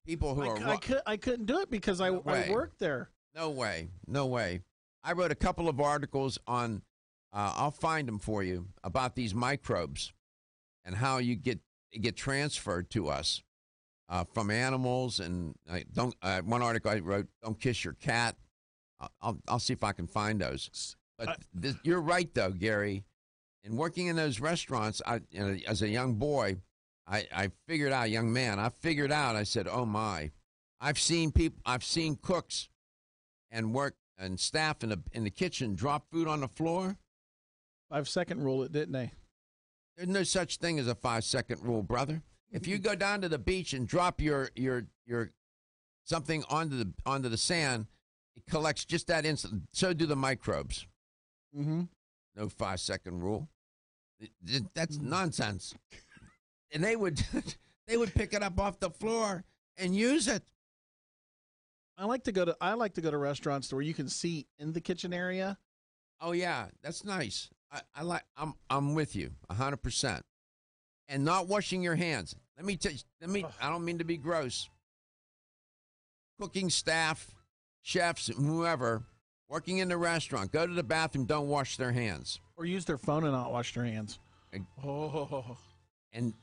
People who are I couldn't do it because I worked there. No way. I wrote a couple of articles on, I'll find them for you, about these microbes and how you get transferred to us from animals. And one article I wrote, don't kiss your cat. I'll see if I can find those. But you're right, though, Gary. In working in those restaurants, as a young boy, I figured out, young man, I said, oh my, I've seen cooks and staff in the kitchen drop food on the floor. 5-second rule it, didn't they? There's no such thing as a 5-second rule, brother. If you go down to the beach and drop your something onto the sand, it collects just that instant. So do the microbes. Mm-hmm. No 5-second rule. That's nonsense. And they would pick it up off the floor and use it. I like to go to restaurants where you can see in the kitchen area. Oh yeah, that's nice. I'm with you 100%. And not washing your hands. I don't mean to be gross. Cooking staff, chefs, whoever working in the restaurant, go to the bathroom, don't wash their hands. Or use their phone and not wash their hands. And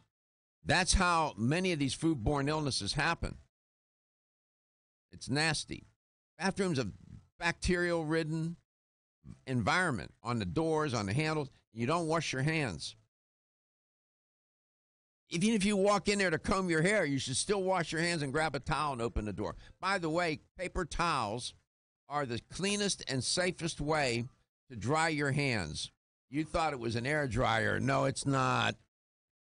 that's how many of these foodborne illnesses happen. It's nasty. Bathrooms of bacterial-ridden environment on the doors, on the handles. You don't wash your hands. Even if you walk in there to comb your hair, you should still wash your hands and grab a towel and open the door. By the way, paper towels are the cleanest and safest way to dry your hands. You thought it was an air dryer. No, it's not.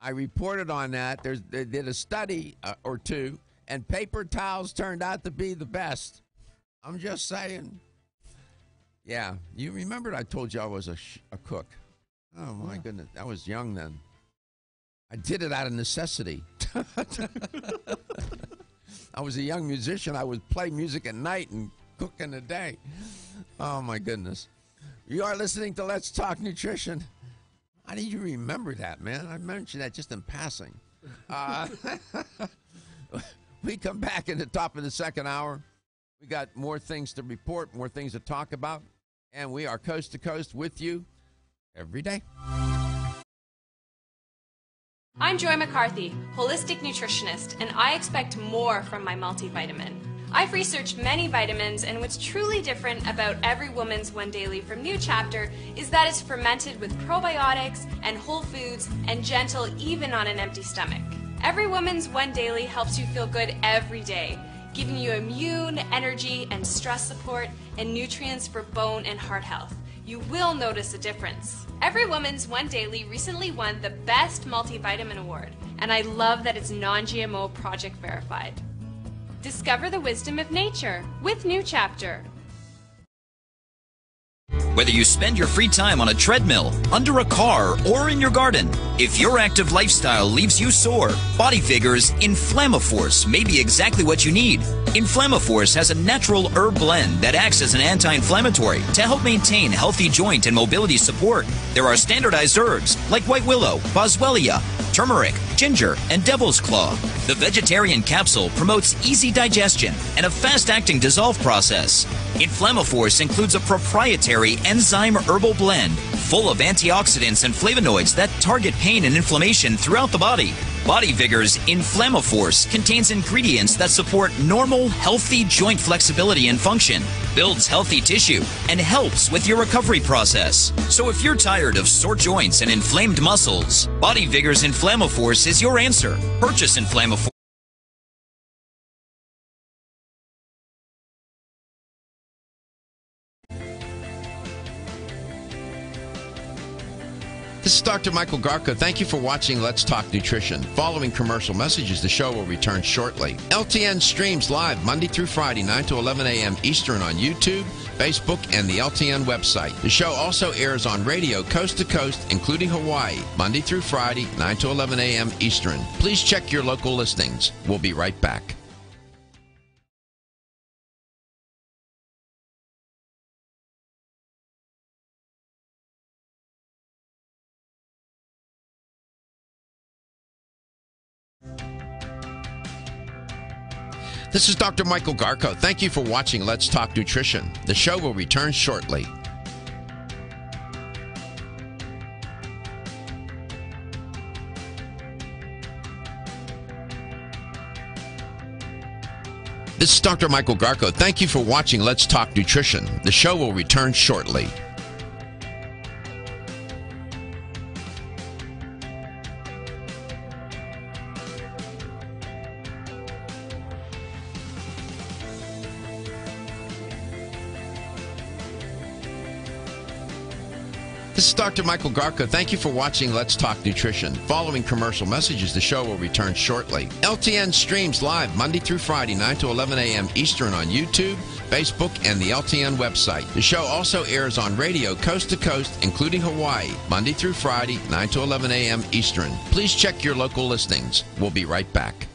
I reported on that. They did a study or two, and paper towels turned out to be the best. I'm just saying. Yeah, you remembered I told you I was a cook. Oh, my goodness. I was young then. I did it out of necessity. I was a young musician. I would play music at night and cook in the day. Oh, my goodness. You are listening to Let's Talk Nutrition. How do you remember that, man? I mentioned that just in passing. We come back in the top of the second hour. We got more things to report, more things to talk about, and we are coast to coast with you every day. I'm Joy McCarthy, holistic nutritionist, and I expect more from my multivitamin. I've researched many vitamins, and what's truly different about Every Woman's One Daily from New Chapter is that it's fermented with probiotics and whole foods and gentle even on an empty stomach. Every Woman's One Daily helps you feel good every day, giving you immune, energy, and stress support, and nutrients for bone and heart health. You will notice a difference. Every Woman's One Daily recently won the Best Multivitamin Award, and I love that it's non-GMO project verified. Discover the wisdom of nature with New Chapter. Whether you spend your free time on a treadmill, under a car, or in your garden, if your active lifestyle leaves you sore, Body Figures Inflammaforce may be exactly what you need. Inflammaforce has a natural herb blend that acts as an anti-inflammatory to help maintain healthy joint and mobility support. There are standardized herbs like white willow, boswellia, turmeric, ginger, and devil's claw. The vegetarian capsule promotes easy digestion and a fast-acting dissolve process. Inflammaforce includes a proprietary enzyme herbal blend full of antioxidants and flavonoids that target pain and inflammation throughout the body. Body Vigor's Inflammaforce contains ingredients that support normal, healthy joint flexibility and function, builds healthy tissue, and helps with your recovery process. So if you're tired of sore joints and inflamed muscles, Body Vigor's Inflammaforce is your answer. Purchase Inflammaforce. This is Dr. Michael Garko. Thank you for watching Let's Talk Nutrition. Following commercial messages, the show will return shortly. LTN streams live Monday through Friday, 9 to 11 a.m. Eastern on YouTube, Facebook, and the LTN website. The show also airs on radio coast to coast, including Hawaii, Monday through Friday, 9 to 11 a.m. Eastern. Please check your local listings. We'll be right back. This is Dr. Michael Garko. Thank you for watching Let's Talk Nutrition. The show will return shortly. This is Dr. Michael Garko. Thank you for watching Let's Talk Nutrition. The show will return shortly. This is Dr. Michael Garko. Thank you for watching Let's Talk Nutrition. Following commercial messages, the show will return shortly. LTN streams live Monday through Friday, 9 to 11 a.m. Eastern on YouTube, Facebook, and the LTN website. The show also airs on radio coast to coast, including Hawaii, Monday through Friday, 9 to 11 a.m. Eastern. Please check your local listings. We'll be right back.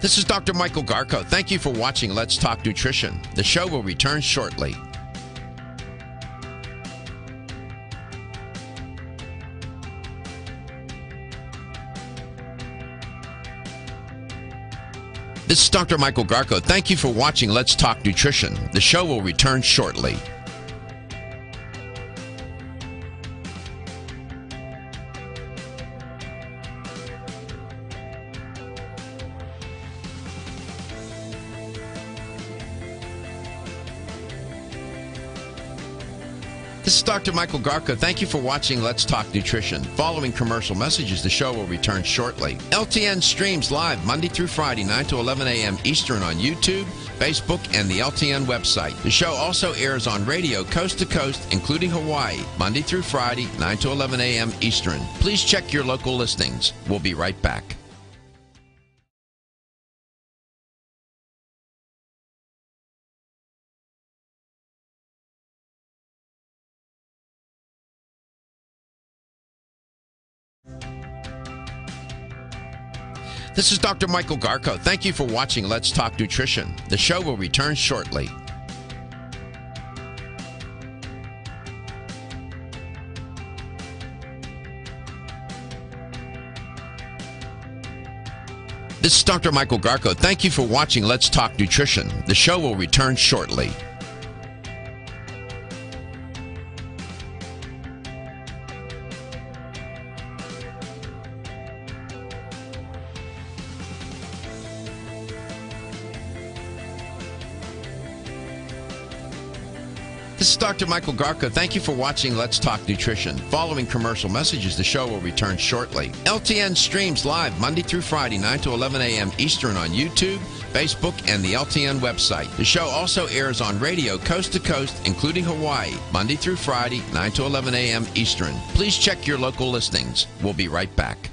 This is Dr. Michael Garko. Thank you for watching Let's Talk Nutrition. The show will return shortly. This is Dr. Michael Garko. Thank you for watching Let's Talk Nutrition. The show will return shortly. This is Dr. Michael Garko. Thank you for watching Let's Talk Nutrition. Following commercial messages, the show will return shortly. LTN streams live Monday through Friday, 9 to 11 a.m. Eastern on YouTube, Facebook, and the LTN website. The show also airs on radio coast to coast, including Hawaii, Monday through Friday, 9 to 11 a.m. Eastern. Please check your local listings. We'll be right back. This is Dr. Michael Garko. Thank you for watching Let's Talk Nutrition. The show will return shortly. This is Dr. Michael Garko. Thank you for watching Let's Talk Nutrition. The show will return shortly. This is Dr. Michael Garko. Thank you for watching Let's Talk Nutrition. Following commercial messages, the show will return shortly. LTN streams live Monday through Friday, 9 to 11 a.m. Eastern on YouTube, Facebook, and the LTN website. The show also airs on radio coast to coast, including Hawaii, Monday through Friday, 9 to 11 a.m. Eastern. Please check your local listings. We'll be right back.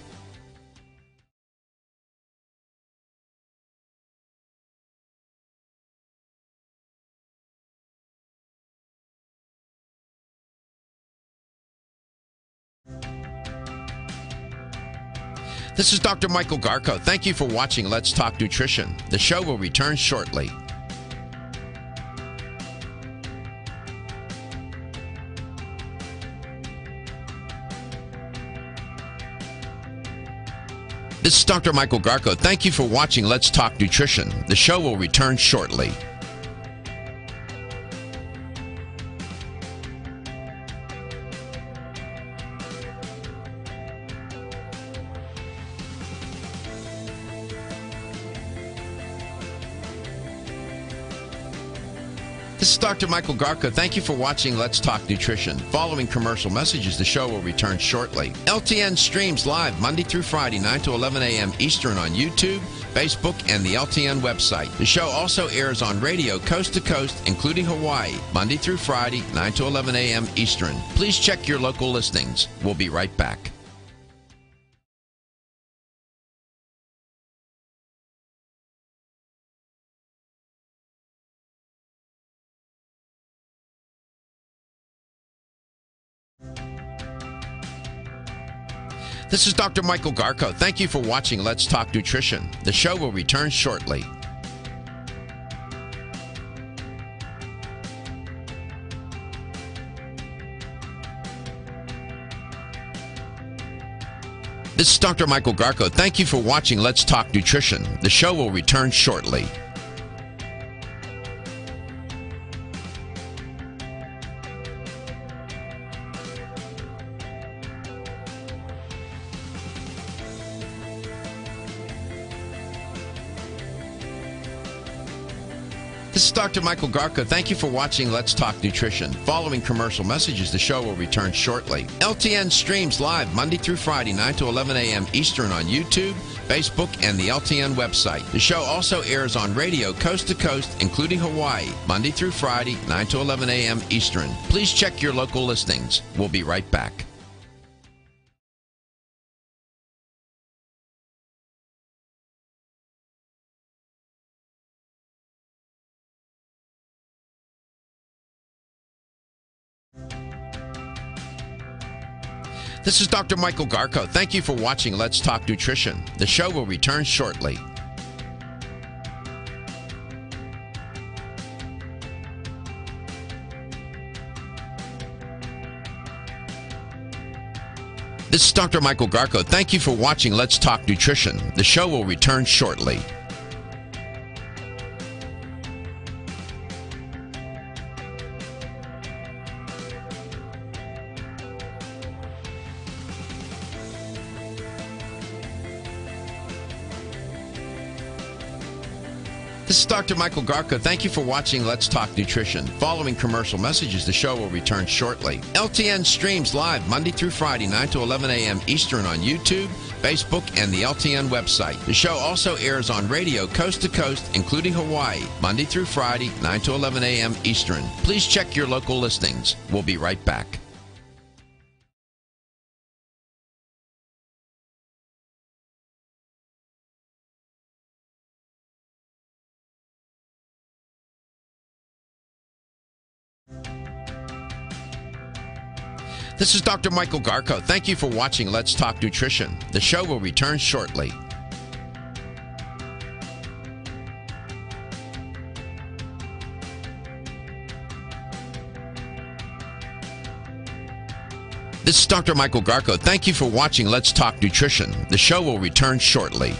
This is Dr. Michael Garko. Thank you for watching Let's Talk Nutrition. The show will return shortly. This is Dr. Michael Garko. Thank you for watching Let's Talk Nutrition. The show will return shortly. This is Dr. Michael Garko. Thank you for watching Let's Talk Nutrition. Following commercial messages, the show will return shortly. LTN streams live Monday through Friday, 9 to 11 a.m. Eastern on YouTube, Facebook, and the LTN website. The show also airs on radio coast to coast, including Hawaii, Monday through Friday, 9 to 11 a.m. Eastern. Please check your local listings. We'll be right back. This is Dr. Michael Garko. Thank you for watching Let's Talk Nutrition. The show will return shortly. This is Dr. Michael Garko. Thank you for watching Let's Talk Nutrition. The show will return shortly. This is Dr. Michael Garko. Thank you for watching Let's Talk Nutrition. Following commercial messages, the show will return shortly. LTN streams live Monday through Friday, 9 to 11 a.m. Eastern on YouTube, Facebook, and the LTN website. The show also airs on radio coast to coast, including Hawaii, Monday through Friday, 9 to 11 a.m. Eastern. Please check your local listings. We'll be right back. This is Dr. Michael Garko. Thank you for watching Let's Talk Nutrition. The show will return shortly. This is Dr. Michael Garko. Thank you for watching Let's Talk Nutrition. The show will return shortly. This is Dr. Michael Garko. Thank you for watching Let's Talk Nutrition. Following commercial messages, the show will return shortly. LTN streams live Monday through Friday, 9 to 11 a.m. Eastern on YouTube, Facebook, and the LTN website. The show also airs on radio coast to coast, including Hawaii, Monday through Friday, 9 to 11 a.m. Eastern. Please check your local listings. We'll be right back. This is Dr. Michael Garko. Thank you for watching Let's Talk Nutrition. The show will return shortly. This is Dr. Michael Garko. Thank you for watching Let's Talk Nutrition. The show will return shortly.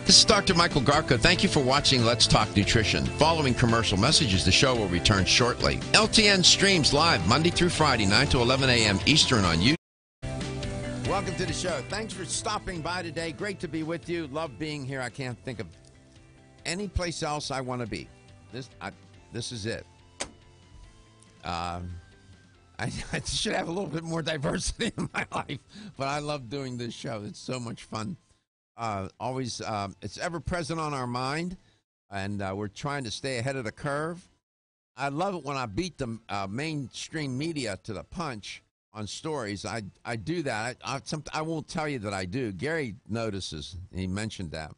This is Dr. Michael Garko. Thank you for watching Let's Talk Nutrition. Following commercial messages, the show will return shortly. LTN streams live Monday through Friday, 9 to 11 a.m. Eastern on YouTube. Welcome to the show. Thanks for stopping by today. Great to be with you. Love being here. I can't think of any place else I want to be. This is it. I should have a little bit more diversity in my life, but I love doing this show. It's so much fun. Always, it's ever present on our mind, and we're trying to stay ahead of the curve. I love it when I beat the mainstream media to the punch on stories. I do that. I won't tell you that I do. Gary notices. He mentioned that.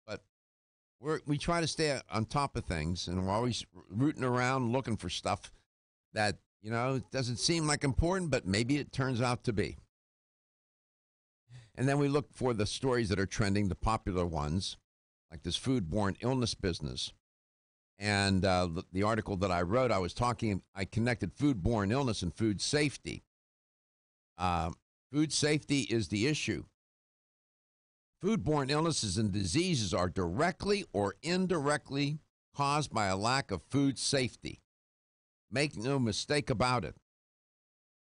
But we try to stay on top of things, and we're always rooting around looking for stuff that, it doesn't seem like important, but maybe it turns out to be. And then we look for the stories that are trending, the popular ones, like this foodborne illness business. And the article that I wrote, I connected foodborne illness and food safety. Food safety is the issue. Foodborne illnesses and diseases are directly or indirectly caused by a lack of food safety. Make no mistake about it.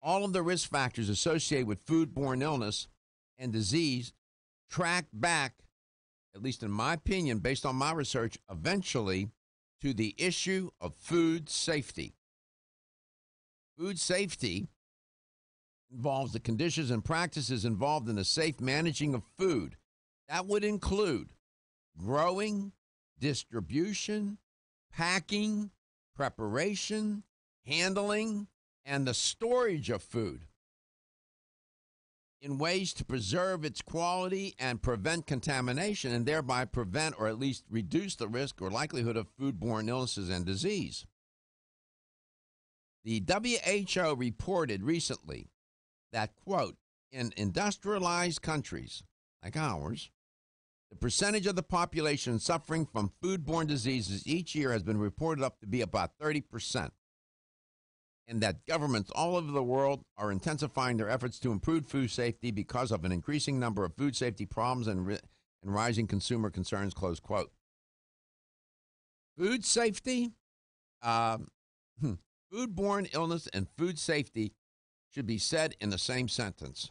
All of the risk factors associated with foodborne illness and disease track back, at least in my opinion, based on my research, eventually to the issue of food safety. Food safety involves the conditions and practices involved in the safe managing of food. That would include growing, distribution, packing, preparation, handling, and the storage of food in ways to preserve its quality and prevent contamination, and thereby prevent or at least reduce the risk or likelihood of foodborne illnesses and disease. The WHO reported recently that, quote, in industrialized countries like ours, the percentage of the population suffering from foodborne diseases each year has been reported up to be about 30%. And that governments all over the world are intensifying their efforts to improve food safety because of an increasing number of food safety problems and rising consumer concerns, close quote. Food safety, foodborne illness and food safety should be said in the same sentence.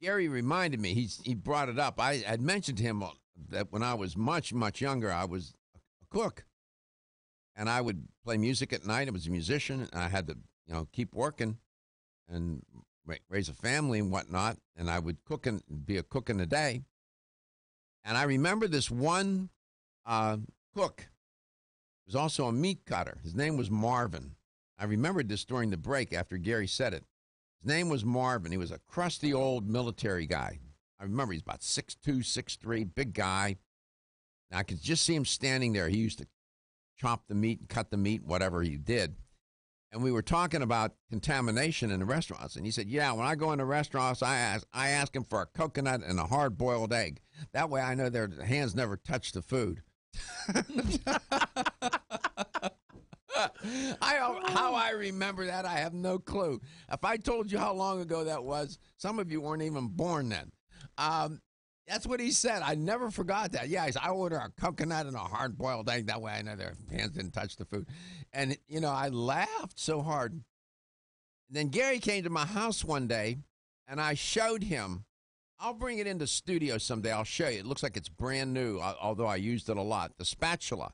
Gary reminded me, he brought it up. I had mentioned to him that when I was much, much younger, I was a cook. And I would play music at night. I was a musician, and I had to, keep working and raise a family and whatnot. And I would be a cook in the day. And I remember this one cook was also a meat cutter. His name was Marvin. I remembered this during the break after Gary said it. His name was Marvin. He was a crusty old military guy. I remember he's about 6'2", 6'3", big guy. And I could just see him standing there. He used to chop the meat and cut the meat, whatever he did. And we were talking about contamination in the restaurants. And he said, yeah, when I go into restaurants, I ask them for a coconut and a hard-boiled egg. That way I know their hands never touch the food. How I remember that, I have no clue. If I told you how long ago that was, some of you weren't even born then. That's what he said. I never forgot that. Yeah, I order a coconut and a hard-boiled egg. That way I know their hands didn't touch the food. And, I laughed so hard. And then Gary came to my house one day, and I showed him. I'll bring it into studio someday. I'll show you. It looks like it's brand new, although I used it a lot. The spatula.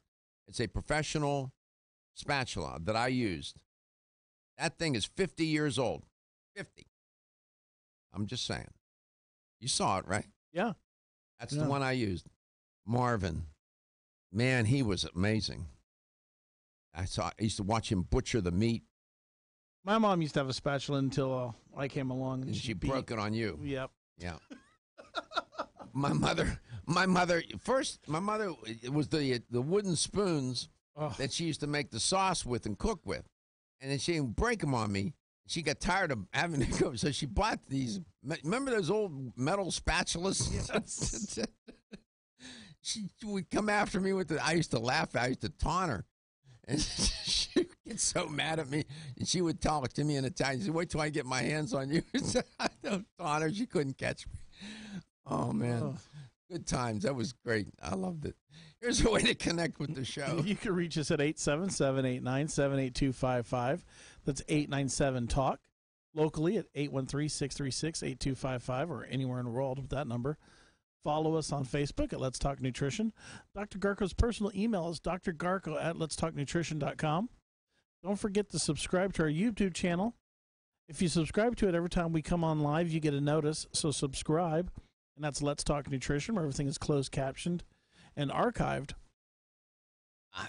It's a professional spatula that I used. That thing is 50 years old. 50. I'm just saying. You saw it, right? Yeah. That's the one I used. Marvin. Man, he was amazing. I used to watch him butcher the meat. My mom used to have a spatula until I came along. And she broke it on you. Yep. Yeah. My mother, it was the wooden spoons that she used to make the sauce with and cook with. And then she would break them on me. She got tired of having to go, so she bought these. Remember those old metal spatulas? Yes. She would come after me with I used to laugh. I used to taunt her. And she would get so mad at me. And she would talk to me in Italian. She said, wait till I get my hands on you. I don't taunt her. She couldn't catch me. Oh, man. Good times. That was great. I loved it. Here's a way to connect with the show. You can reach us at 877-897-8255. That's 897-TALK. Locally at 813-636-8255 or anywhere in the world with that number. Follow us on Facebook at Let's Talk Nutrition. Dr. Garko's personal email is drgarko@letstalknutrition.com. Don't forget to subscribe to our YouTube channel. If you subscribe to it every time we come on live, you get a notice. So subscribe. And that's Let's Talk Nutrition, where everything is closed captioned and archived.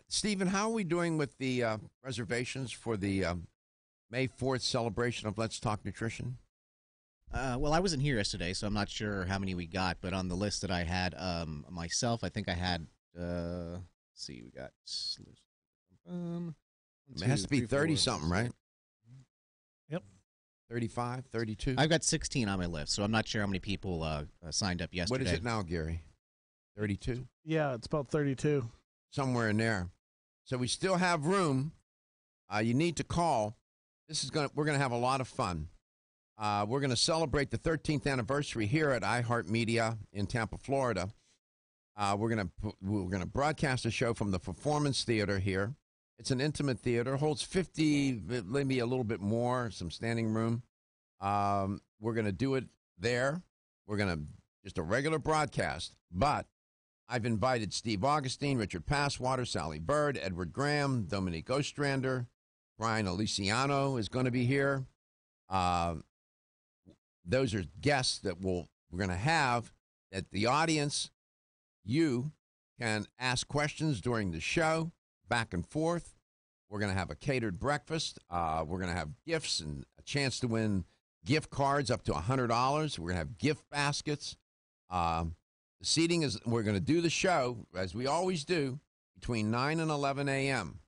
Stephen, how are we doing with the reservations for the May 4th celebration of Let's Talk Nutrition? Well, I wasn't here yesterday, so I'm not sure how many we got. But on the list that I had myself, I think I had, let's see, we got, it has to be 30-something, right? Yep. 35, 32? I've got 16 on my list, so I'm not sure how many people signed up yesterday. What is it now, Gary? 32? Yeah, it's about 32. Somewhere in there. So we still have room. You need to call. We're gonna have a lot of fun. We're gonna celebrate the 13th anniversary here at iHeartMedia in Tampa, Florida. We're gonna broadcast a show from the Performance Theater here. It's an intimate theater, holds 50, maybe a little bit more, some standing room. We're going to do it there. We're going to just a regular broadcast, but I've invited Steve Augustine, Richard Passwater, Sally Bird, Edward Graham, Dominique Ostrander, Brian Aliciano is going to be here. Those are guests that we're going to have that the audience, you can ask questions during the show. Back and forth. We're going to have a catered breakfast. We're going to have gifts and a chance to win gift cards up to $100. We're going to have gift baskets. The seating is, we're going to do the show, as we always do, between 9 and 11 a.m.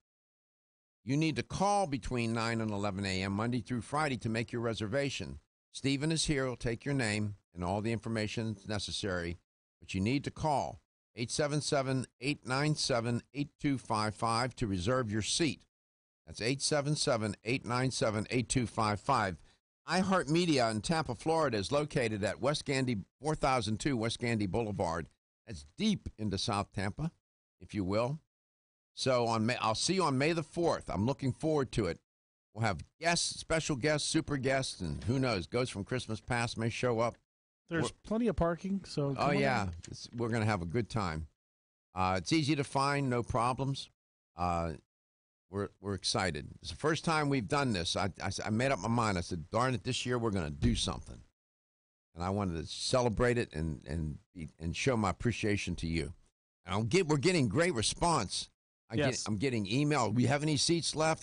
You need to call between 9 and 11 a.m. Monday through Friday to make your reservation. Stephen is here. He'll take your name and all the information necessary, but you need to call. 877-897-8255 to reserve your seat. That's 877-897-8255. iHeartMedia in Tampa, Florida is located at 4002 West Gandy Boulevard. That's deep into South Tampa, if you will. So I'll see you on May the 4th. I'm looking forward to it. We'll have guests, special guests, super guests, and who knows, Ghosts from Christmas Past may show up. There's plenty of parking, so oh yeah, we're going to have a good time. It's easy to find, no problems. We're excited. It's the first time we've done this. I made up my mind. I said, darn it, this year we're going to do something, and I wanted to celebrate it and show my appreciation to you. And we're getting great response. I'm getting email. We have any seats left?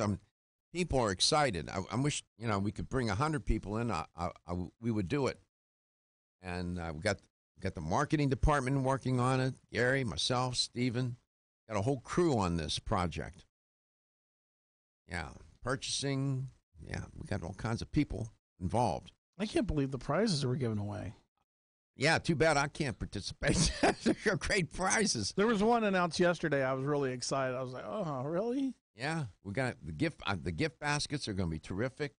People are excited. I wish we could bring 100 people in. We would do it. And we got the marketing department working on it. Gary, myself, Stephen, got a whole crew on this project. Yeah, purchasing. Yeah, we got all kinds of people involved. I can't believe the prizes that were given away. Yeah, too bad I can't participate. They're great prizes. There was one announced yesterday. I was really excited. I was like, oh, really? Yeah, we got the gift. The gift baskets are going to be terrific,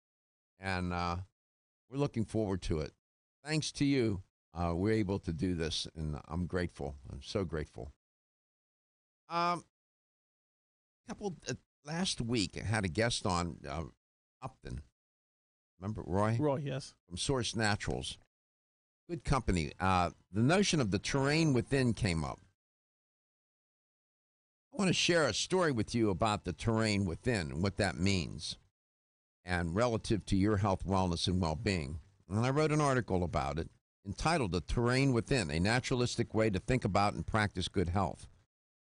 and we're looking forward to it. Thanks to you, we're able to do this, and I'm grateful. I'm so grateful. Last week, I had a guest on Upton. Remember Roy? Roy, yes. From Source Naturals. Good company. The notion of the terrain within came up. I want to share a story with you about the terrain within and what that means, and relative to your health, wellness, and well-being. And I wrote an article about it entitled The Terrain Within, a Naturalistic Way to Think About and Practice Good Health.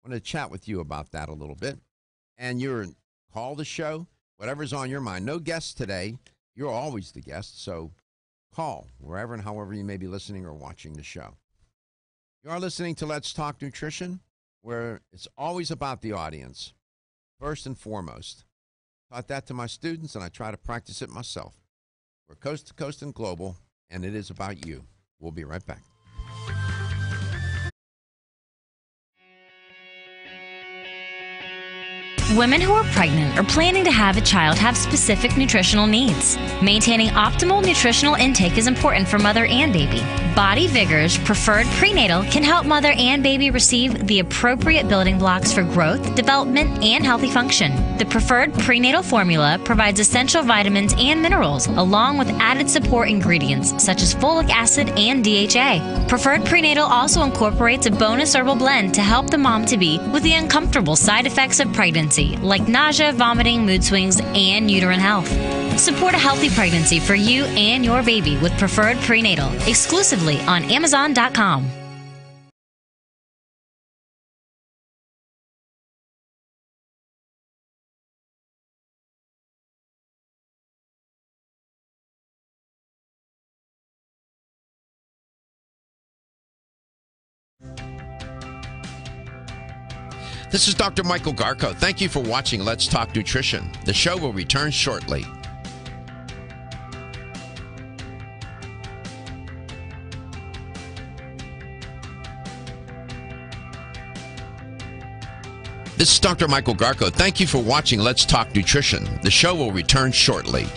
I want to chat with you about that a little bit. And call the show, whatever's on your mind. No guests today. You're always the guest, so call wherever and however you may be listening or watching the show. You are listening to Let's Talk Nutrition, where it's always about the audience, first and foremost. Taught that to my students, and I try to practice it myself. We're coast to coast and global, and it is about you. We'll be right back. Women who are pregnant or planning to have a child have specific nutritional needs. Maintaining optimal nutritional intake is important for mother and baby. Body Vigor's Preferred Prenatal can help mother and baby receive the appropriate building blocks for growth, development, and healthy function. The Preferred Prenatal formula provides essential vitamins and minerals, along with added support ingredients such as folic acid and DHA. Preferred Prenatal also incorporates a bonus herbal blend to help the mom-to-be with the uncomfortable side effects of pregnancy, like nausea, vomiting, mood swings, and uterine health. Support a healthy pregnancy for you and your baby with Preferred Prenatal, exclusively on Amazon.com. This is Dr. Michael Garko. Thank you for watching Let's Talk Nutrition. The show will return shortly. This is Dr. Michael Garko. Thank you for watching Let's Talk Nutrition. The show will return shortly.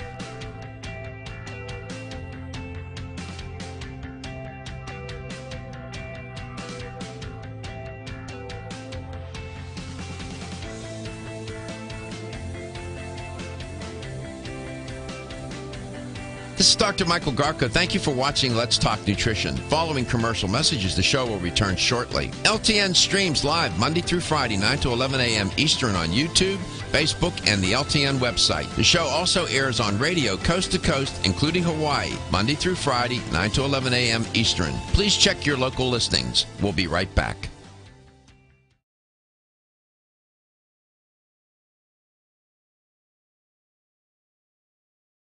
This is Dr. Michael Garko. Thank you for watching Let's Talk Nutrition. Following commercial messages, the show will return shortly. LTN streams live Monday through Friday, 9 to 11 a.m. Eastern on YouTube, Facebook, and the LTN website. The show also airs on radio coast to coast, including Hawaii, Monday through Friday, 9 to 11 a.m. Eastern. Please check your local listings. We'll be right back.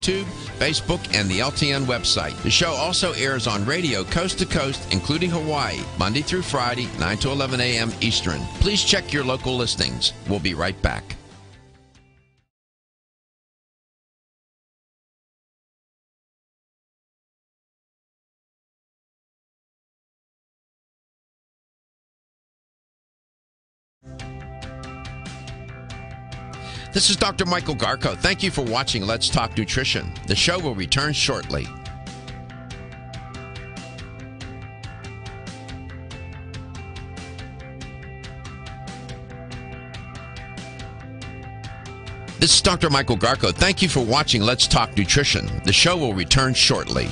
YouTube, Facebook, and the LTN website. The show also airs on radio coast to coast, including Hawaii, Monday through Friday, 9 to 11 a.m. Eastern. Please check your local listings. We'll be right back. This is Dr. Michael Garko. Thank you for watching Let's Talk Nutrition. The show will return shortly. This is Dr. Michael Garko. Thank you for watching Let's Talk Nutrition. The show will return shortly.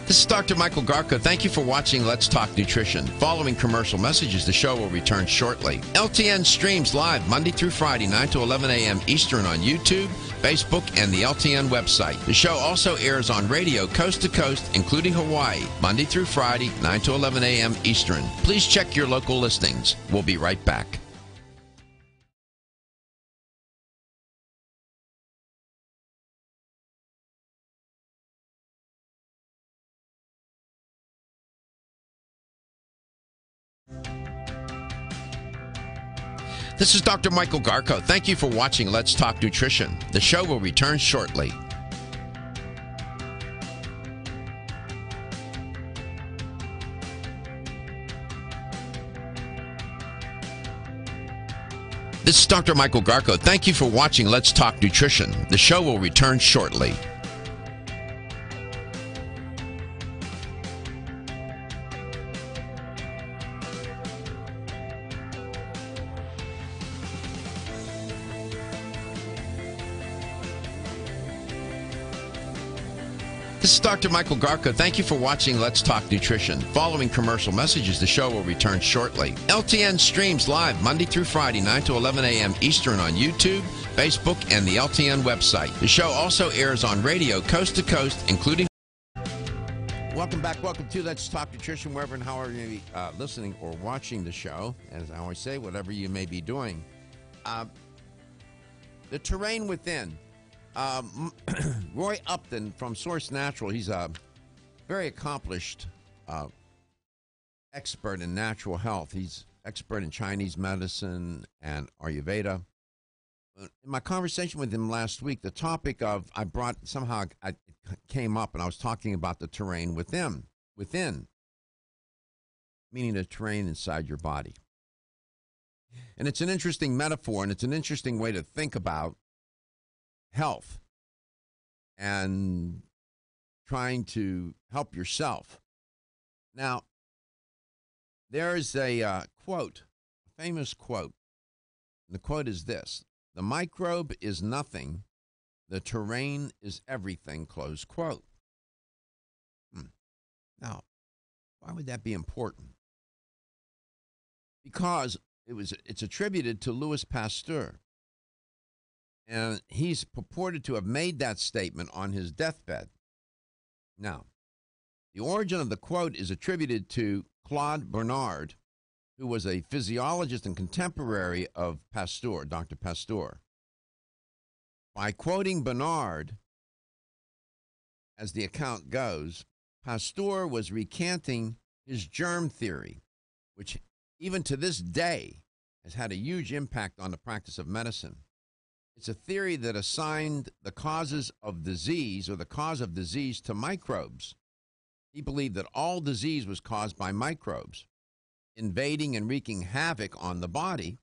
This is Dr. Michael Garko. Thank you for watching Let's Talk Nutrition. Following commercial messages, the show will return shortly. LTN streams live Monday through Friday, 9 to 11 a.m. Eastern on YouTube, Facebook, and the LTN website. The show also airs on radio coast to coast, including Hawaii, Monday through Friday, 9 to 11 a.m. Eastern. Please check your local listings. We'll be right back. This is Dr. Michael Garko. Thank you for watching Let's Talk Nutrition. The show will return shortly. This is Dr. Michael Garko. Thank you for watching Let's Talk Nutrition. The show will return shortly. This is Dr. Michael Garko. Thank you for watching Let's Talk Nutrition. Following commercial messages, the show will return shortly. LTN streams live Monday through Friday, 9 to 11 a.m. Eastern on YouTube, Facebook, and the LTN website. The show also airs on radio coast to coast, including... Welcome back. Welcome to Let's Talk Nutrition, wherever and however you may be listening or watching the show. As I always say, whatever you may be doing. The terrain within... Roy Upton from Source Natural, he's a very accomplished expert in natural health. He's expert in Chinese medicine and Ayurveda. In my conversation with him last week, the topic of it came up, and I was talking about the terrain within, meaning the terrain inside your body. And it's an interesting metaphor, and it's an interesting way to think about health and trying to help yourself. Now, there's a quote, a famous quote, and the quote is this: "The microbe is nothing, the terrain is everything," close quote. Now, why would that be important? Because it's attributed to Louis Pasteur, and he's purported to have made that statement on his deathbed. Now, the origin of the quote is attributed to Claude Bernard, who was a physiologist and contemporary of Pasteur, Dr. Pasteur. By quoting Bernard, as the account goes, Pasteur was recanting his germ theory, which even to this day has had a huge impact on the practice of medicine. It's a theory that assigned the causes of disease, or the cause of disease, to microbes. He believed that all disease was caused by microbes, invading and wreaking havoc on the body,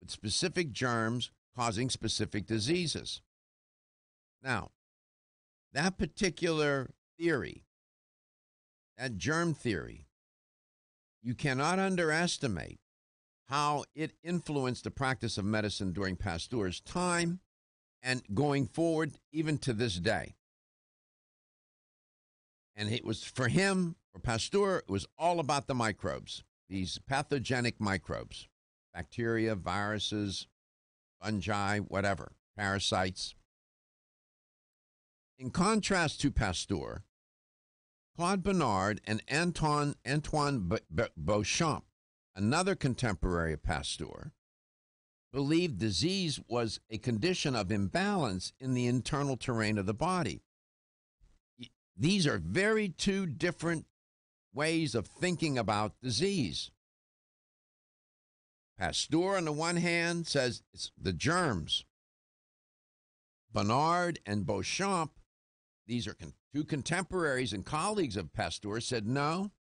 with specific germs causing specific diseases. Now, that particular theory, that germ theory, you cannot underestimate how it influenced the practice of medicine during Pasteur's time and going forward even to this day. And it was for him, for Pasteur, it was all about the microbes, these pathogenic microbes, bacteria, viruses, fungi, whatever, parasites. In contrast to Pasteur, Claude Bernard and Antoine Beauchamp, another contemporary of Pasteur, believed disease was a condition of imbalance in the internal terrain of the body. These are very two different ways of thinking about disease. Pasteur, on the one hand, says it's the germs. Bernard and Beauchamp, these are two contemporaries and colleagues of Pasteur, said no,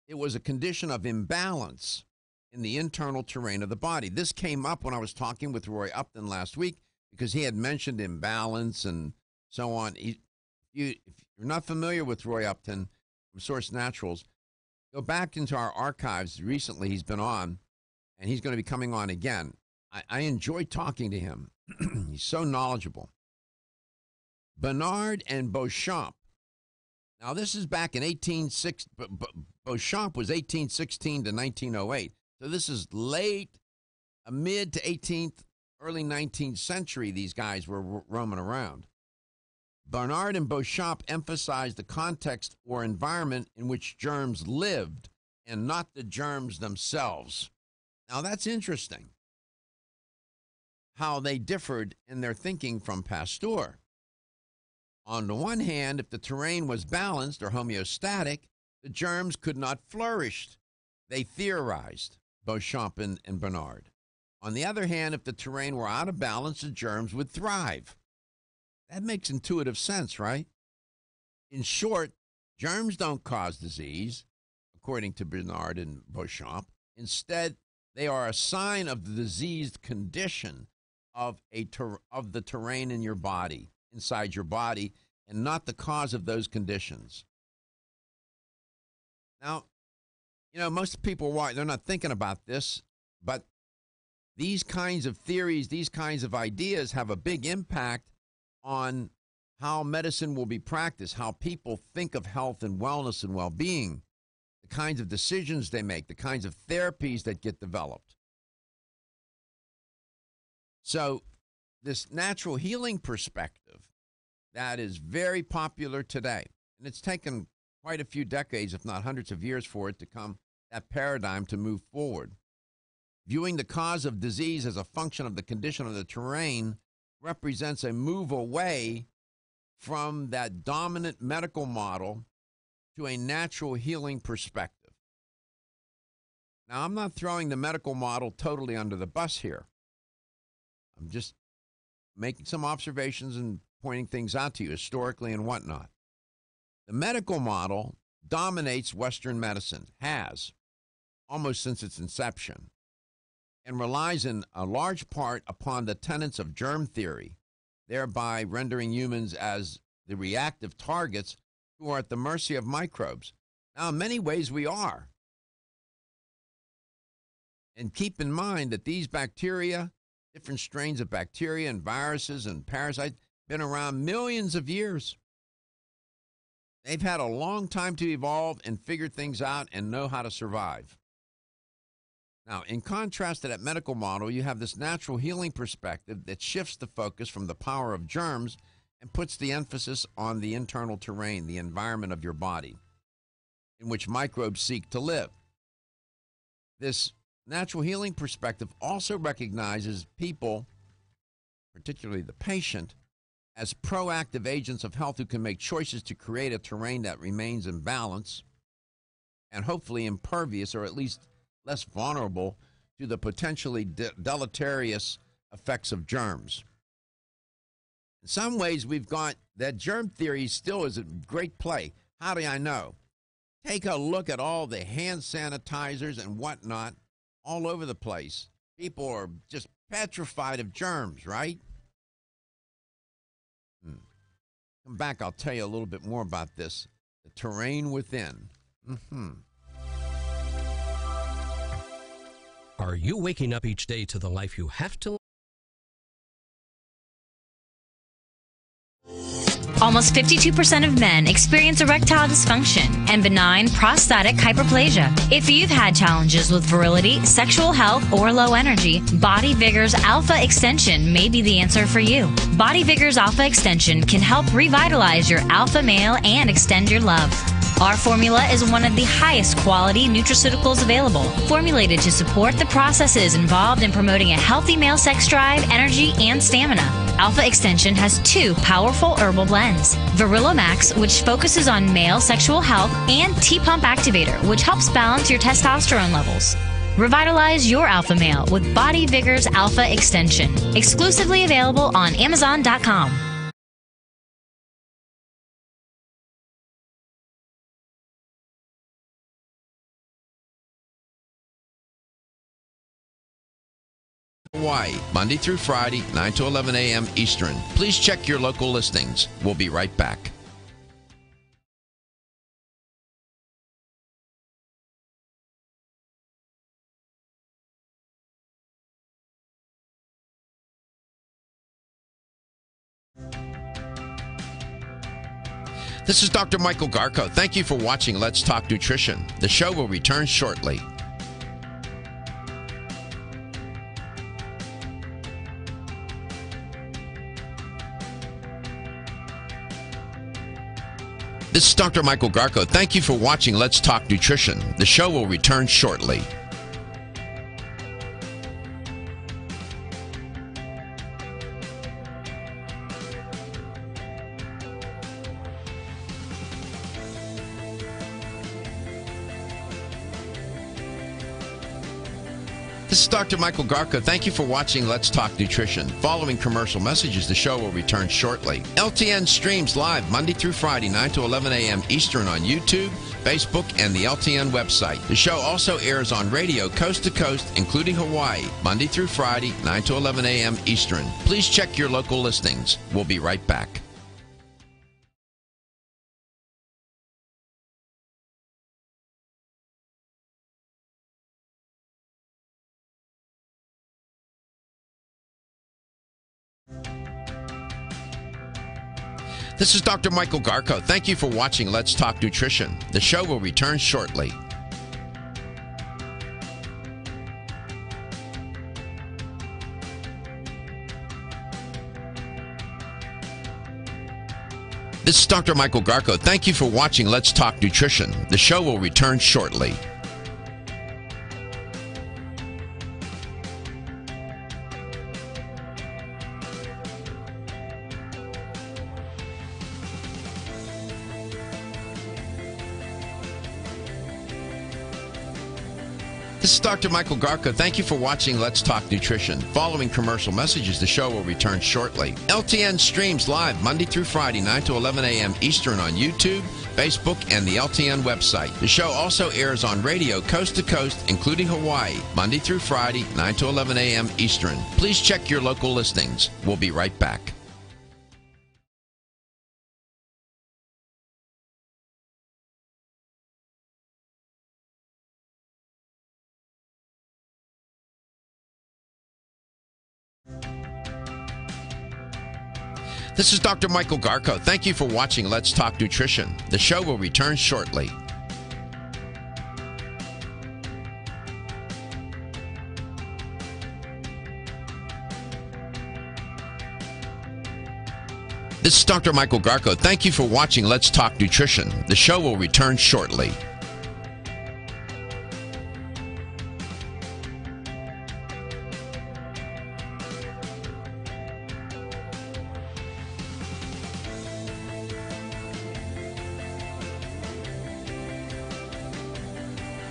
it was a condition of imbalance in the internal terrain of the body. This came up when I was talking with Roy Upton last week, because he had mentioned imbalance and so on. If you're not familiar with Roy Upton from Source Naturals, go back into our archives. Recently, he's been on, and he's going to be coming on again. I enjoy talking to him. He's so knowledgeable. Bernard and Beauchamp. Now, this is back in 1860. Beauchamp was 1816 to 1908. So this is mid to 18th, early 19th century, these guys were roaming around. Bernard and Beauchamp emphasized the context or environment in which germs lived and not the germs themselves. Now, that's interesting, how they differed in their thinking from Pasteur. On the one hand, if the terrain was balanced or homeostatic, the germs could not flourish. They theorized, Beauchamp and Bernard. On the other hand, if the terrain were out of balance, the germs would thrive. That makes intuitive sense, right? In short, germs don't cause disease, according to Bernard and Beauchamp. Instead, they are a sign of the diseased condition of the terrain in your body, inside your body, and not the cause of those conditions. Now, most people, they're not thinking about this, but these kinds of theories, these kinds of ideas have a big impact on how medicine will be practiced, how people think of health and wellness and well-being, the kinds of decisions they make, the kinds of therapies that get developed. So this natural healing perspective that is very popular today, and it's taken quite a few decades, if not hundreds of years, for it to come, that paradigm to move forward. Viewing the cause of disease as a function of the condition of the terrain represents a move away from that dominant medical model to a natural healing perspective. Now, I'm not throwing the medical model totally under the bus here. I'm just making some observations and pointing things out to you historically and whatnot. The medical model dominates Western medicine, has almost since its inception, and relies in a large part upon the tenets of germ theory, thereby rendering humans as the reactive targets who are at the mercy of microbes. Now, in many ways, we are. And keep in mind that these bacteria, different strains of bacteria and viruses and parasites, been around millions of years. They've had a long time to evolve and figure things out and know how to survive. Now, in contrast to that medical model, you have this natural healing perspective that shifts the focus from the power of germs and puts the emphasis on the internal terrain, the environment of your body, in which microbes seek to live. This natural healing perspective also recognizes people, particularly the patient, as proactive agents of health who can make choices to create a terrain that remains in balance and hopefully impervious, or at least less vulnerable to the potentially deleterious effects of germs. In some ways, we've got that germ theory still is a great play. How do I know? Take a look at all the hand sanitizers and whatnot all over the place. People are just petrified of germs, right? Come back, I'll tell you a little bit more about this. The terrain within. Are you waking up each day to the life you have to? Almost 52% of men experience erectile dysfunction and benign prostatic hyperplasia. If you've had challenges with virility, sexual health, or low energy, Body Vigor's Alpha Extension may be the answer for you. Body Vigor's Alpha Extension can help revitalize your alpha male and extend your love. Our formula is one of the highest quality nutraceuticals available, formulated to support the processes involved in promoting a healthy male sex drive, energy, and stamina. Alpha Extension has 2 powerful herbal blends, Virilomax, which focuses on male sexual health, and T-Pump Activator, which helps balance your testosterone levels. Revitalize your alpha male with Body Vigor's Alpha Extension, exclusively available on Amazon.com. Hawaii, Monday through Friday, 9 to 11 a.m. Eastern. Please check your local listings. We'll be right back. This is Dr. Michael Garko. Thank you for watching Let's Talk Nutrition. The show will return shortly. This is Dr. Michael Garko. Thank you for watching Let's Talk Nutrition. The show will return shortly. This is Dr. Michael Garko. Thank you for watching Let's Talk Nutrition. Following commercial messages, the show will return shortly. LTN streams live Monday through Friday, 9 to 11 a.m. Eastern on YouTube, Facebook, and the LTN website. The show also airs on radio coast to coast, including Hawaii, Monday through Friday, 9 to 11 a.m. Eastern. Please check your local listings. We'll be right back. This is Dr. Michael Garko. Thank you for watching Let's Talk Nutrition. The show will return shortly. This is Dr. Michael Garko. Thank you for watching Let's Talk Nutrition. The show will return shortly. This is Dr. Michael Garko. Thank you for watching Let's Talk Nutrition. Following commercial messages, the show will return shortly. LTN streams live Monday through Friday, 9 to 11 a.m. Eastern on YouTube, Facebook, and the LTN website. The show also airs on radio coast to coast, including Hawaii, Monday through Friday, 9 to 11 a.m. Eastern. Please check your local listings. We'll be right back. This is Dr. Michael Garko. Thank you for watching Let's Talk Nutrition. The show will return shortly. This is Dr. Michael Garko. Thank you for watching Let's Talk Nutrition. The show will return shortly.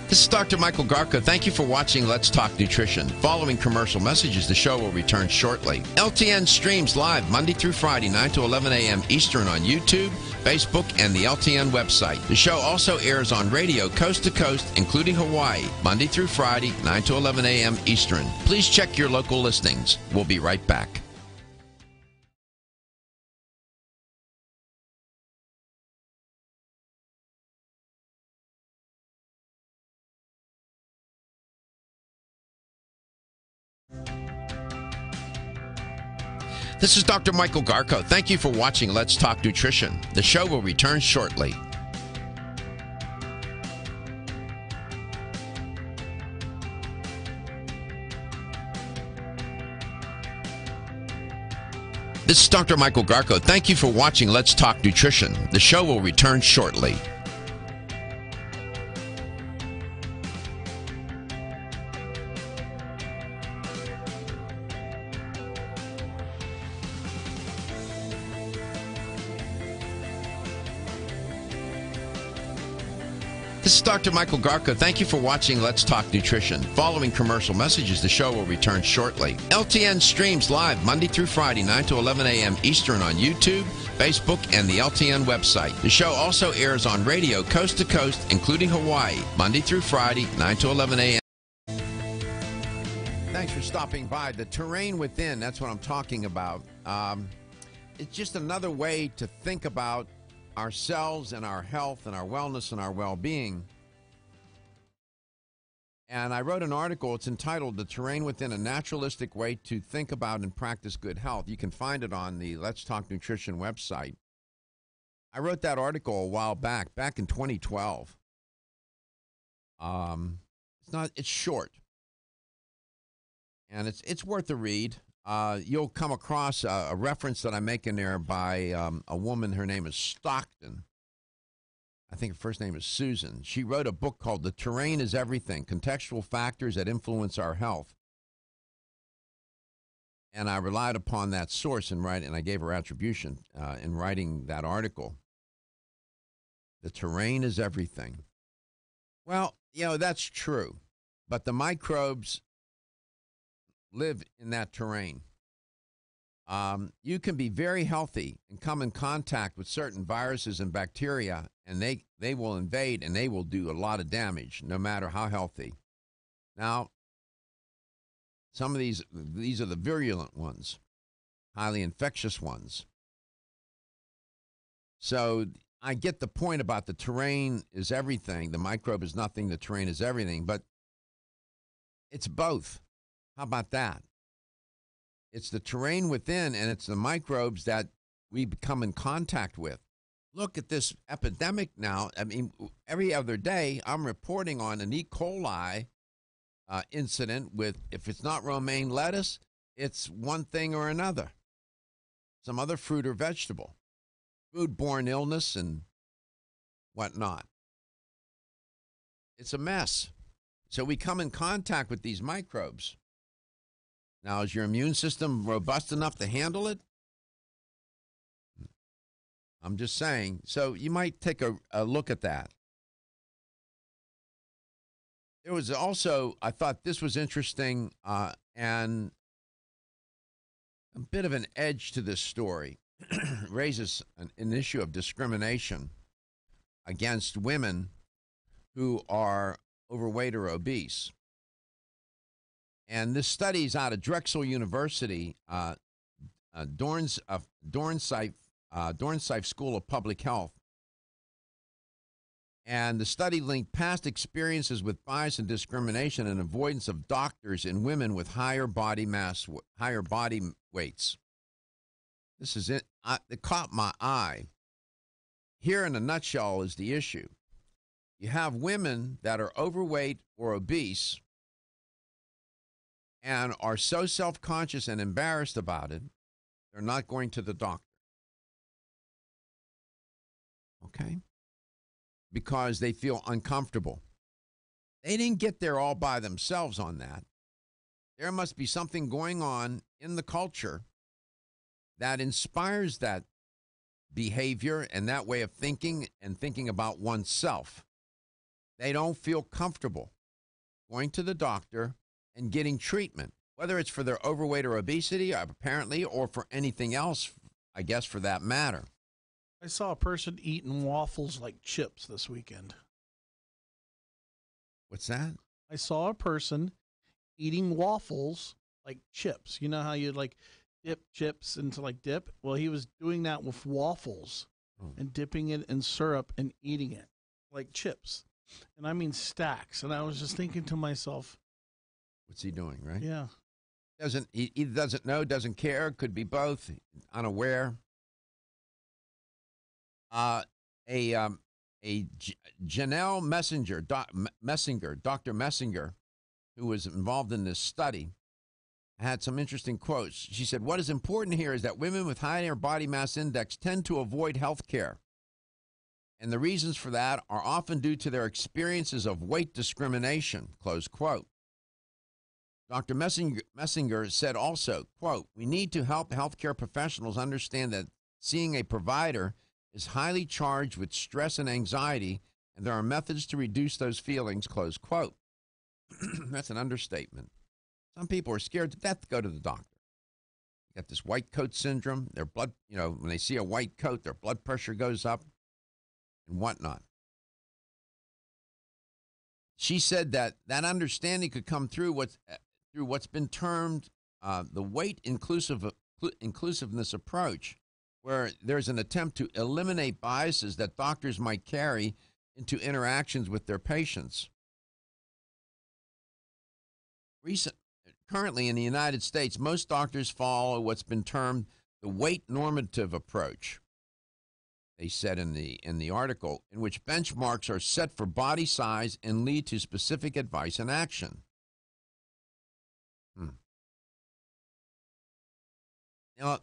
This is Dr. Michael Garko. Thank you for watching Let's Talk Nutrition. Following commercial messages, the show will return shortly. LTN streams live Monday through Friday, 9 to 11 a.m. Eastern on YouTube, Facebook, and the LTN website. The show also airs on radio coast to coast, including Hawaii, Monday through Friday, 9 to 11 a.m. Eastern. Please check your local listings. We'll be right back. This is Dr. Michael Garko. Thank you for watching Let's Talk Nutrition. The show will return shortly. This is Dr. Michael Garko. Thank you for watching Let's Talk Nutrition. The show will return shortly. This is Dr. Michael Garko. Thank you for watching Let's Talk Nutrition. Following commercial messages, the show will return shortly. LTN streams live Monday through Friday, 9 to 11 a.m. Eastern on YouTube, Facebook, and the LTN website. The show also airs on radio coast to coast, including Hawaii, Monday through Friday, 9 to 11 a.m. Thanks for stopping by. The terrain within, that's what I'm talking about. It's just another way to think about ourselves and our health and our wellness and our well-being. And I wrote an article. It's entitled The Terrain Within, a Naturalistic Way to Think About and Practice Good Health. You can find it on the Let's Talk Nutrition website. I wrote that article a while back in 2012. It's short. And it's worth a read. You'll come across a reference that I make in there by a woman. Her name is Stockton. I think her first name is Susan. She wrote a book called The Terrain is Everything, Contextual Factors That Influence Our Health. And I relied upon that source in writing, and I gave her attribution in writing that article. The terrain is everything. Well, that's true. But the microbes live in that terrain. You can be very healthy and come in contact with certain viruses and bacteria, and they will invade and they will do a lot of damage, no matter how healthy. Now, some of these are the virulent ones, highly infectious ones. So I get the point about the terrain is everything. The microbe is nothing. The terrain is everything. But it's both. How about that? It's the terrain within, and it's the microbes that we become in contact with. Look at this epidemic now. I mean, every other day, I'm reporting on an E. coli incident with, if it's not romaine lettuce, it's one thing or another. Some other fruit or vegetable. Foodborne illness and whatnot. It's a mess. So we come in contact with these microbes. Now, is your immune system robust enough to handle it? I'm just saying. So you might take a look at that. There was also, I thought this was interesting and a bit of an edge to this story. Raises an issue of discrimination against women who are overweight or obese. And this study is out of Drexel University, Dornsife School of Public Health. And the study linked past experiences with bias and discrimination and avoidance of doctors in women with higher body weights. This is it. It caught my eye. Here in a nutshell is the issue. You have women that are overweight or obese and are so self-conscious and embarrassed about it, they're not going to the doctor. Okay? Because they feel uncomfortable. They didn't get there all by themselves on that. There must be something going on in the culture that inspires that behavior and that way of thinking and thinking about oneself. They don't feel comfortable going to the doctor and getting treatment, whether it's for their overweight or obesity, apparently, or for anything else, I guess, for that matter. I saw a person eating waffles like chips this weekend. What's that? I saw a person eating waffles like chips. You know how you like dip chips into like dip? Well, he was doing that with waffles and dipping it in syrup and eating it like chips. And I mean stacks. And I was just thinking to myself, what's he doing, right? Yeah. He either doesn't know, doesn't care, could be both, unaware. Janelle Messinger, Dr. Messinger, who was involved in this study, had some interesting quotes. She said, what is important here is that women with higher body mass index tend to avoid health care. And the reasons for that are often due to their experiences of weight discrimination, close quote. Dr. Messinger said also, quote, we need to help healthcare professionals understand that seeing a provider is highly charged with stress and anxiety, and there are methods to reduce those feelings, close quote. That's an understatement. Some people are scared to death to go to the doctor. You got this white coat syndrome. Their blood, when they see a white coat, their blood pressure goes up and whatnot. She said that understanding could come through what's been termed the weight inclusiveness approach, where there's an attempt to eliminate biases that doctors might carry into interactions with their patients. Currently in the United States, most doctors follow what's been termed the weight normative approach, they said in the article, in which benchmarks are set for body size and lead to specific advice and action. Now,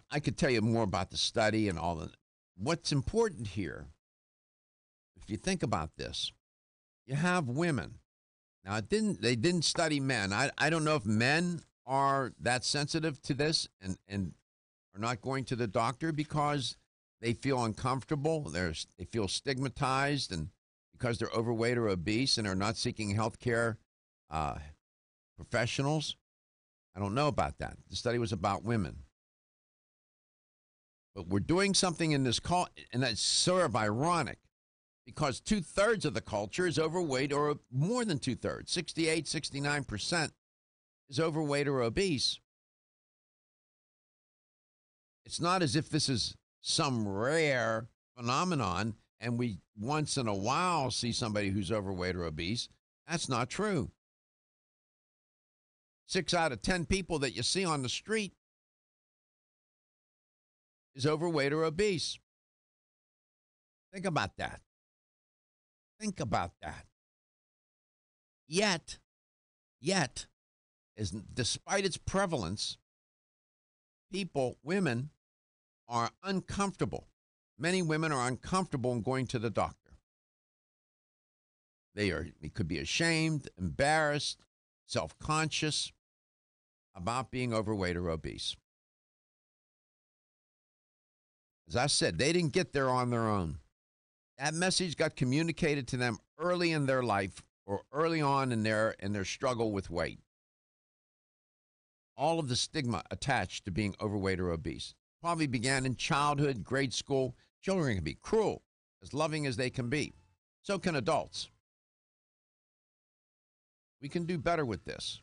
I could tell you more about the study and all that. What's important here, if you think about this, you have women. Now, they didn't study men. I don't know if men are that sensitive to this and are not going to the doctor because they feel uncomfortable, they feel stigmatized, and because they're overweight or obese and are not seeking health care professionals. I don't know about that. The study was about women. But we're doing something in this call, and that's sort of ironic, because 2/3 of the culture is overweight, or more than 2/3, 68, 69% is overweight or obese. It's not as if this is some rare phenomenon and we once in a while see somebody who's overweight or obese. That's not true. 6 out of 10 people that you see on the street is overweight or obese. Think about that. Think about that. Yet, despite its prevalence, women are uncomfortable. Many women are uncomfortable in going to the doctor. They could be ashamed, embarrassed, self-conscious about being overweight or obese. As I said, they didn't get there on their own. That message got communicated to them early in their life or early on in their struggle with weight. All of the stigma attached to being overweight or obese probably began in childhood, grade school. Children can be cruel, as loving as they can be. So can adults. We can do better with this.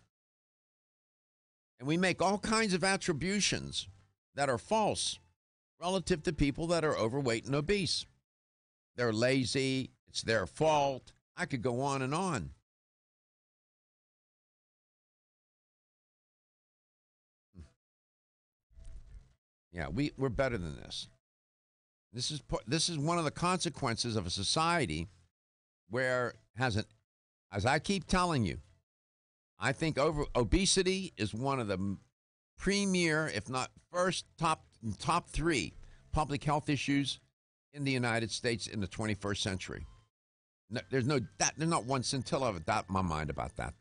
And we make all kinds of attributions that are false relative to people that are overweight and obese. They're lazy. It's their fault. I could go on and on. Yeah, we're better than this. This is one of the consequences of a society where as I keep telling you, I think obesity is one of the premier, if not first, top three public health issues in the United States in the 21st century. No, there's not one scintilla of a doubt in my mind about that.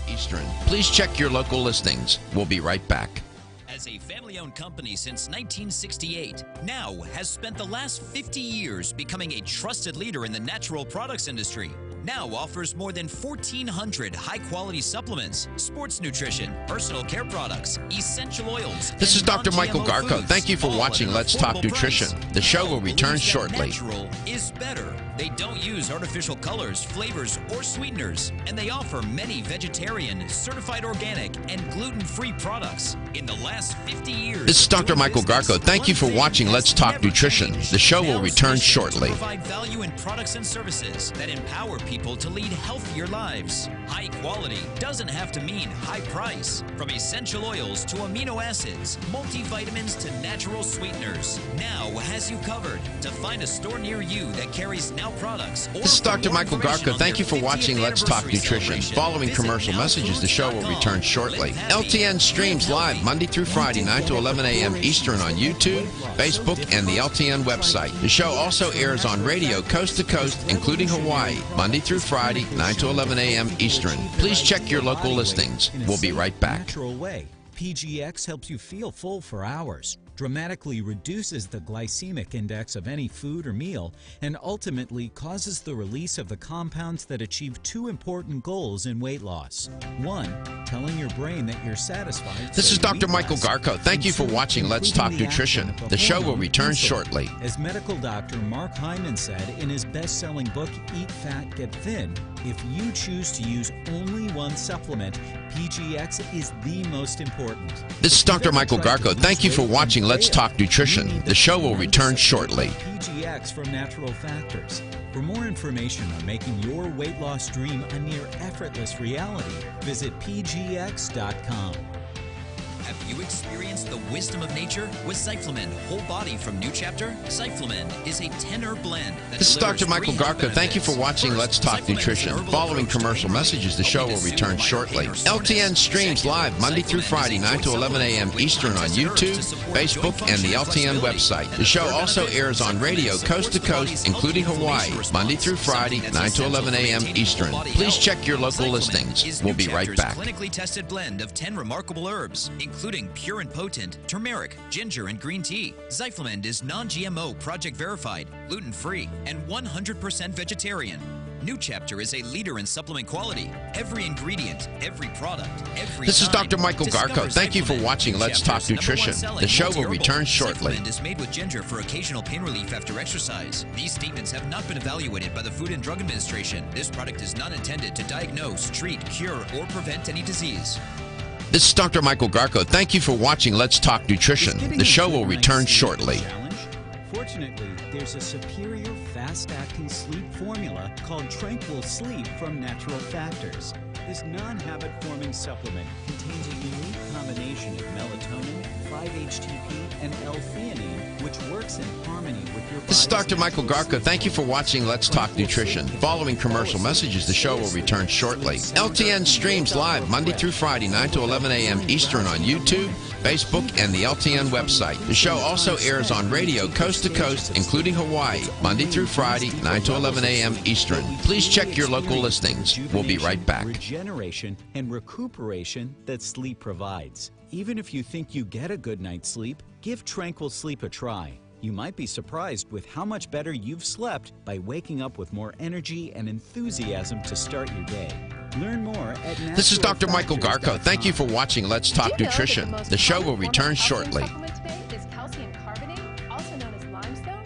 Eastern. Please check your local listings. We'll be right back. As a family-owned company since 1968, Now has spent the last 50 years becoming a trusted leader in the natural products industry. Now offers more than 1,400 high-quality supplements, sports nutrition, personal care products, essential oils. This is Dr. Michael Garko. Thank you for watching Let's Talk Nutrition. The show will return shortly. Natural is better. They don't use artificial colors, flavors, or sweeteners, and they offer many vegetarian, certified organic, and gluten-free products. In the last 50 years, this is Dr. Michael Garko. Thank you for watching Let's Talk Nutrition. The show will return shortly. Provide value in products and services that empower people to lead healthier lives. High quality doesn't have to mean high price. From essential oils to amino acids, multivitamins to natural sweeteners, Now has you covered. To find a store near you that carries Now products. This is Dr. Michael Garko. Thank you for watching Let's Talk Nutrition. Following commercial messages, the show will return shortly. LTN streams live Monday through Friday, 9 to 11 a.m. Eastern on YouTube, Facebook, and the LTN website. The show also airs on radio coast to coast, including Hawaii, Monday through Friday, 9 to 11 a.m. Eastern. Please check your local listings. We'll be right back. Natural way. PGX helps you feel full for hours, dramatically reduces the glycemic index of any food or meal, and ultimately causes the release of the compounds that achieve two important goals in weight loss. One, telling your brain that you're satisfied. This is Dr. Michael Garko. Thank you for watching Let's Talk Nutrition. The show will return shortly. As medical doctor Mark Hyman said in his best-selling book, Eat Fat, Get Thin, if you choose to use only one supplement, PGX is the most important. This is Dr. Michael Garko. Thank you for watching Let's Talk Nutrition. The show will return shortly. PGX from Natural Factors. For more information on making your weight loss dream a near effortless reality, visit pgx.com. Have you experienced the wisdom of nature with Cyflamen Whole Body from New Chapter? Cyflamen is a 10-herb blend that This is Dr. Michael Garko. Thank you for watching Let's Talk Nutrition. Following commercial messages, the show will return shortly. LTN streams live Monday through Friday, 9 to 11 a.m. Eastern on YouTube, Facebook, and the LTN website. The show also airs on radio coast to coast, including Hawaii, Monday through Friday, 9 to 11 a.m. Eastern. Please check your local listings. We'll be right back. Clinically tested blend of 10 remarkable herbs, including pure and potent turmeric, ginger, and green tea. Zyflamend is non-GMO, project verified, gluten-free, and 100% vegetarian. New Chapter is a leader in supplement quality. Every ingredient, every product, every This is time. Dr. Michael Discover Garko. Thank you for Zyflamend, watching New Let's Talk Chapter's Nutrition. #1 selling The show will multi-herbal. return shortly. Zyflamend is made with ginger for occasional pain relief after exercise. These statements have not been evaluated by the Food and Drug Administration. This product is not intended to diagnose, treat, cure, or prevent any disease. This is Dr. Michael Garko. Thank you for watching Let's Talk Nutrition. The show will return shortly. Fortunately, there's a superior fast-acting sleep formula called Tranquil Sleep from Natural Factors. This non-habit-forming supplement contains a unique combination of melatonin, 5-HTP, and L-theanine, which works in harmony with your body's This is Dr. Michael natural Garko. Thank you for watching Let's Talk Nutrition. Following commercial messages, the show will return shortly. LTN streams live Monday through Friday, 9 to 11 a.m. Eastern on YouTube, Facebook, and the LTN website. The show also airs on radio coast to coast, including Hawaii, Monday through Friday, 9 to 11 a.m. Eastern. Please check your local listings. We'll be right back. Regeneration and recuperation that sleep provides. Even if you think you get a good night's sleep, give Tranquil Sleep a try. You might be surprised with how much better you've slept by waking up with more energy and enthusiasm to start your day. Learn more at This is Dr. Michael Garko. Thank you for watching Let's Talk Nutrition. The show will return shortly. Is calcium carbonate, also known as limestone.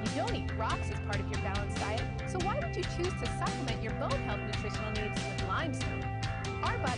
You don't eat rocks as part of your balanced diet, so why would you choose to supplement your bone health nutritional needs with limestone?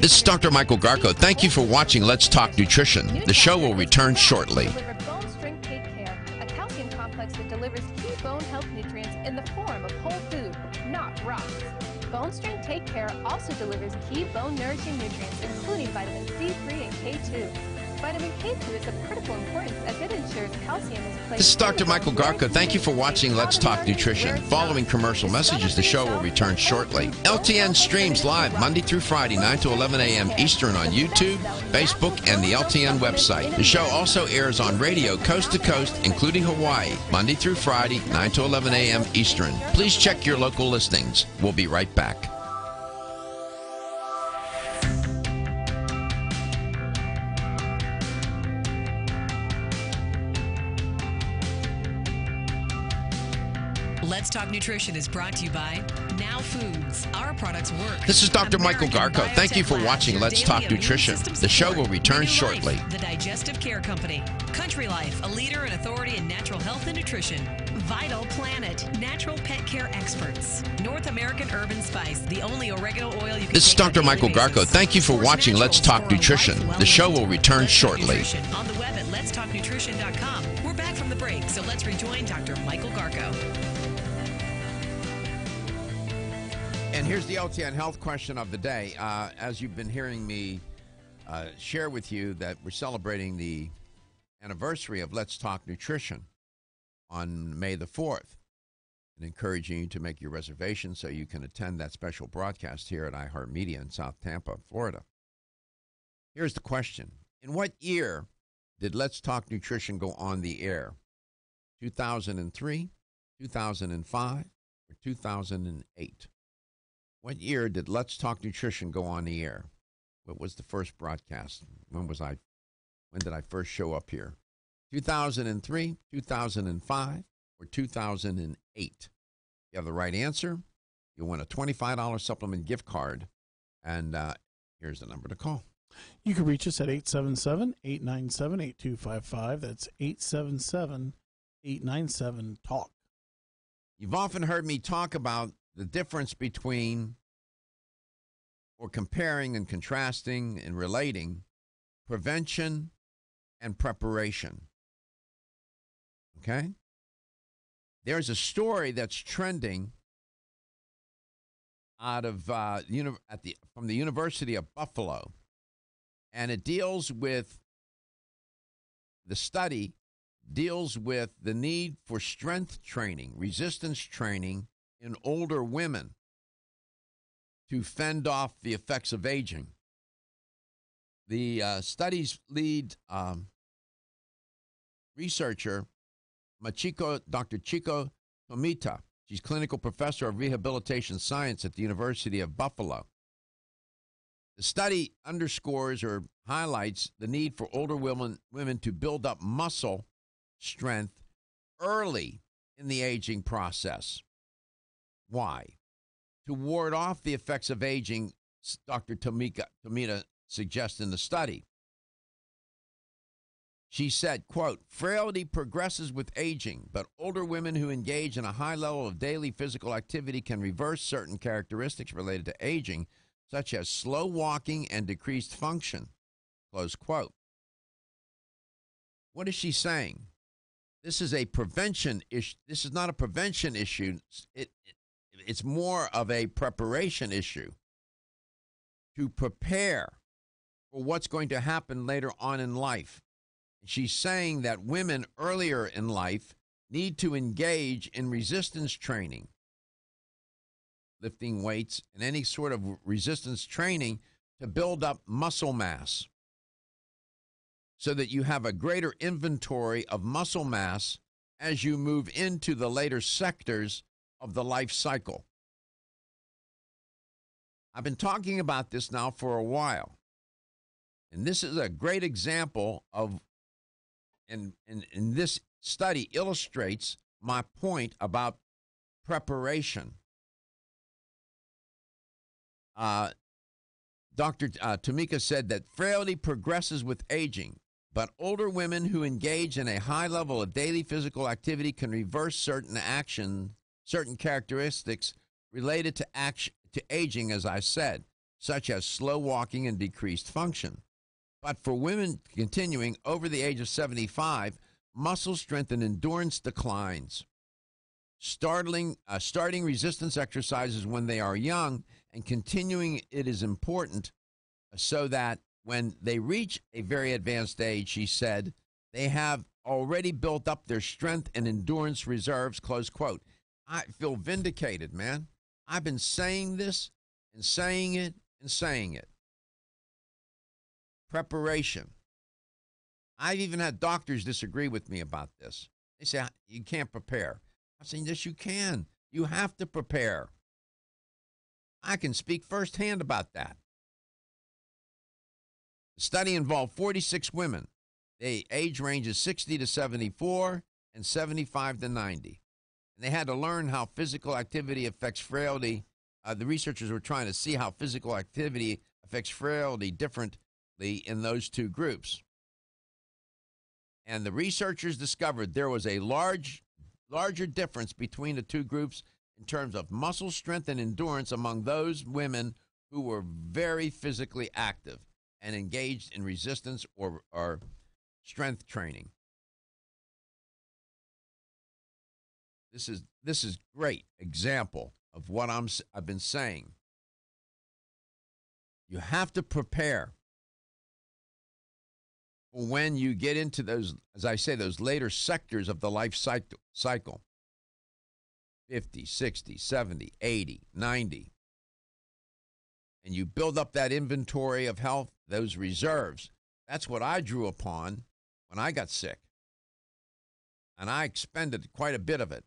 This is Dr. Michael Garko. Thank you for watching Let's Talk Nutrition. The show will return shortly. Deliver Bone Strength Take Care, a calcium complex that delivers key bone health nutrients in the form of whole food, not rocks. Bone Strength Take Care also delivers key bone nourishing nutrients, including vitamin C3 and K2. Vitamin K2 is of critical importance as it ensures calcium is placed. This is Dr. Michael Garko. Thank you for watching Let's Talk Nutrition. Following commercial messages, the show will return shortly. LTN streams live Monday through Friday, 9 to 11 a.m. Eastern on YouTube, Facebook, and the LTN website. The show also airs on radio coast to coast, including Hawaii, Monday through Friday, 9 to 11 a.m. Eastern. Please check your local listings. We'll be right back. Let's Talk Nutrition is brought to you by Now Foods. Our products work. This is Dr. Michael Garko. Thank you for watching Let's Talk Nutrition. The show will return shortly. Life, the Digestive Care Company. Country Life, a leader and authority in natural health and nutrition. Vital Planet, natural pet care experts. North American Urban Spice, the only oregano oil you can This is take on Dr. a Michael daily Garko. basis. Thank you for Source watching Let's Naturals Talk for a Nutrition. life well The show lived. will return Let's Talk shortly. Nutrition. On the web at letstalknutrition.com. We're back from the break, so let's rejoin Dr. Michael Garko. And here's the LTN health question of the day. As you've been hearing me share with you that we're celebrating the anniversary of Let's Talk Nutrition on May the 4th, and encouraging you to make your reservation so you can attend that special broadcast here at iHeartMedia in South Tampa, Florida. Here's the question. In what year did Let's Talk Nutrition go on the air? 2003, 2005, or 2008? What year did Let's Talk Nutrition go on the air? What was the first broadcast? When did I first show up here? 2003, 2005, or 2008? If you have the right answer, you'll win a $25 supplement gift card. And here's the number to call. You can reach us at 877-897-8255. That's 877-897-TALK. You've often heard me talk about the difference between, or comparing and contrasting and relating, prevention and preparation. Okay? There's a story that's trending out of from the University of Buffalo, and it deals with the study deals with the need for strength training, resistance training in older women to fend off the effects of aging. The study's lead researcher, Dr. Chico Tomita, she's clinical professor of rehabilitation science at the University of Buffalo. The study underscores or highlights the need for older women to build up muscle strength early in the aging process. Why? To ward off the effects of aging, Dr. Tomita suggests in the study. She said, quote, frailty progresses with aging, but older women who engage in a high level of daily physical activity can reverse certain characteristics related to aging, such as slow walking and decreased function, close quote. What is she saying? This is a prevention issue. This is not a prevention issue. It's more of a preparation issue to prepare for what's going to happen later on in life. She's saying that women earlier in life need to engage in resistance training, lifting weights and any sort of resistance training to build up muscle mass so that you have a greater inventory of muscle mass as you move into the later sectors of the life cycle. I've been talking about this now for a while, and this is a great example of, in this study illustrates my point about preparation. Dr. Tamika said that frailty progresses with aging, but older women who engage in a high level of daily physical activity can reverse certain characteristics related to aging, as I said, such as slow walking and decreased function. But for women continuing over the age of 75, muscle strength and endurance declines. Starting resistance exercises when they are young and continuing it is important so that when they reach a very advanced age, she said, they have already built up their strength and endurance reserves, close quote. I feel vindicated, man. I've been saying this and saying it and saying it. Preparation. I've even had doctors disagree with me about this. They say, you can't prepare. I'm saying, yes, you can. You have to prepare. I can speak firsthand about that. The study involved 46 women. The age range is 60 to 74 and 75 to 90. And they had to learn how physical activity affects frailty. The researchers were trying to see how physical activity affects frailty differently in those two groups. And the researchers discovered there was a larger difference between the two groups in terms of muscle strength and endurance among those women who were very physically active and engaged in resistance or strength training. This is great example of what I've been saying. You have to prepare for when you get into those, as I say, those later sectors of the life cycle. 50, 60, 70, 80, 90. And you build up that inventory of health, those reserves. That's what I drew upon when I got sick. And I expended quite a bit of it.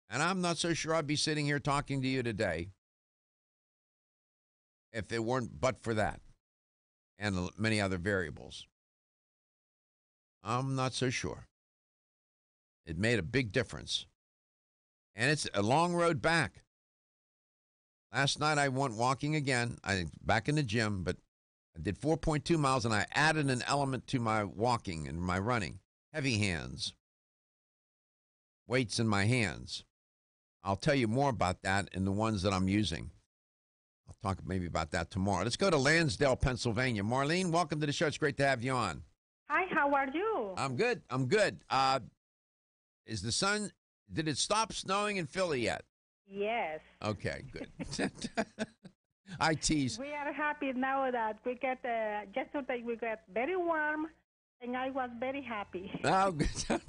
And I'm not so sure I'd be sitting here talking to you today if it weren't but for that and many other variables. I'm not so sure. It made a big difference. And it's a long road back. Last night I went walking again. Back in the gym, but I did 4.2 miles, and I added an element to my walking and my running. Heavy hands. Weights in my hands. I'll tell you more about that in the ones that I'm using. I'll talk maybe about that tomorrow. Let's go to Lansdale, Pennsylvania. Marlene, welcome to the show. It's great to have you on. Hi, how are you? I'm good. Is the sun, did it stop snowing in Philly yet? Yes. Okay, good. I tease. We are happy now that we get, yesterday we got very warm, and I was very happy. Oh,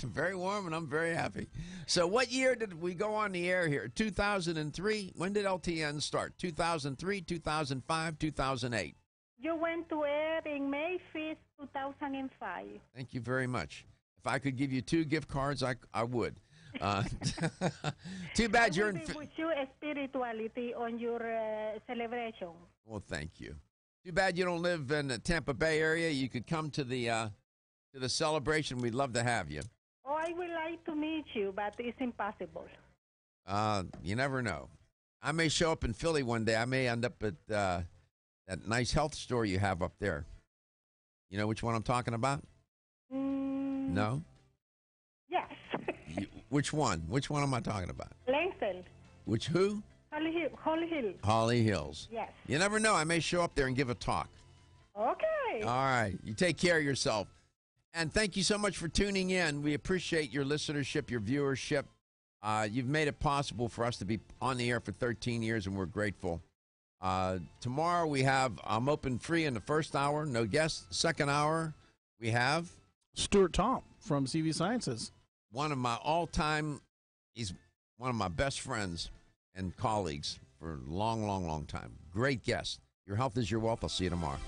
very warm, and I'm very happy. So what year did we go on the air here? 2003? When did LTN start? 2003, 2005, 2008? You went to air in May 5th, 2005. Thank you very much. If I could give you 2 gift cards, I would. Too bad you're in. With your spirituality on your celebration. Well, thank you. Too bad you don't live in the Tampa Bay area. You could come to the celebration. We'd love to have you. Oh, I would like to meet you, but it's impossible. You never know. I may show up in Philly one day. I may end up at that nice health store you have up there. You know which one I'm talking about? No? Yes. Which one? Which one am I talking about? Lansdale. Which who? Holly Hills. Holly Hills. Yes. You never know. I may show up there and give a talk. Okay. All right. You take care of yourself. And thank you so much for tuning in. We appreciate your listenership, your viewership. You've made it possible for us to be on the air for 13 years, and we're grateful. Tomorrow we have I'm open free in the first hour. No guests. Second hour, we have Stuart Tom from CV Sciences. One of my all-time, he's one of my best friends and colleagues for a long, long, long time. Great guest. Your health is your wealth. I'll see you tomorrow.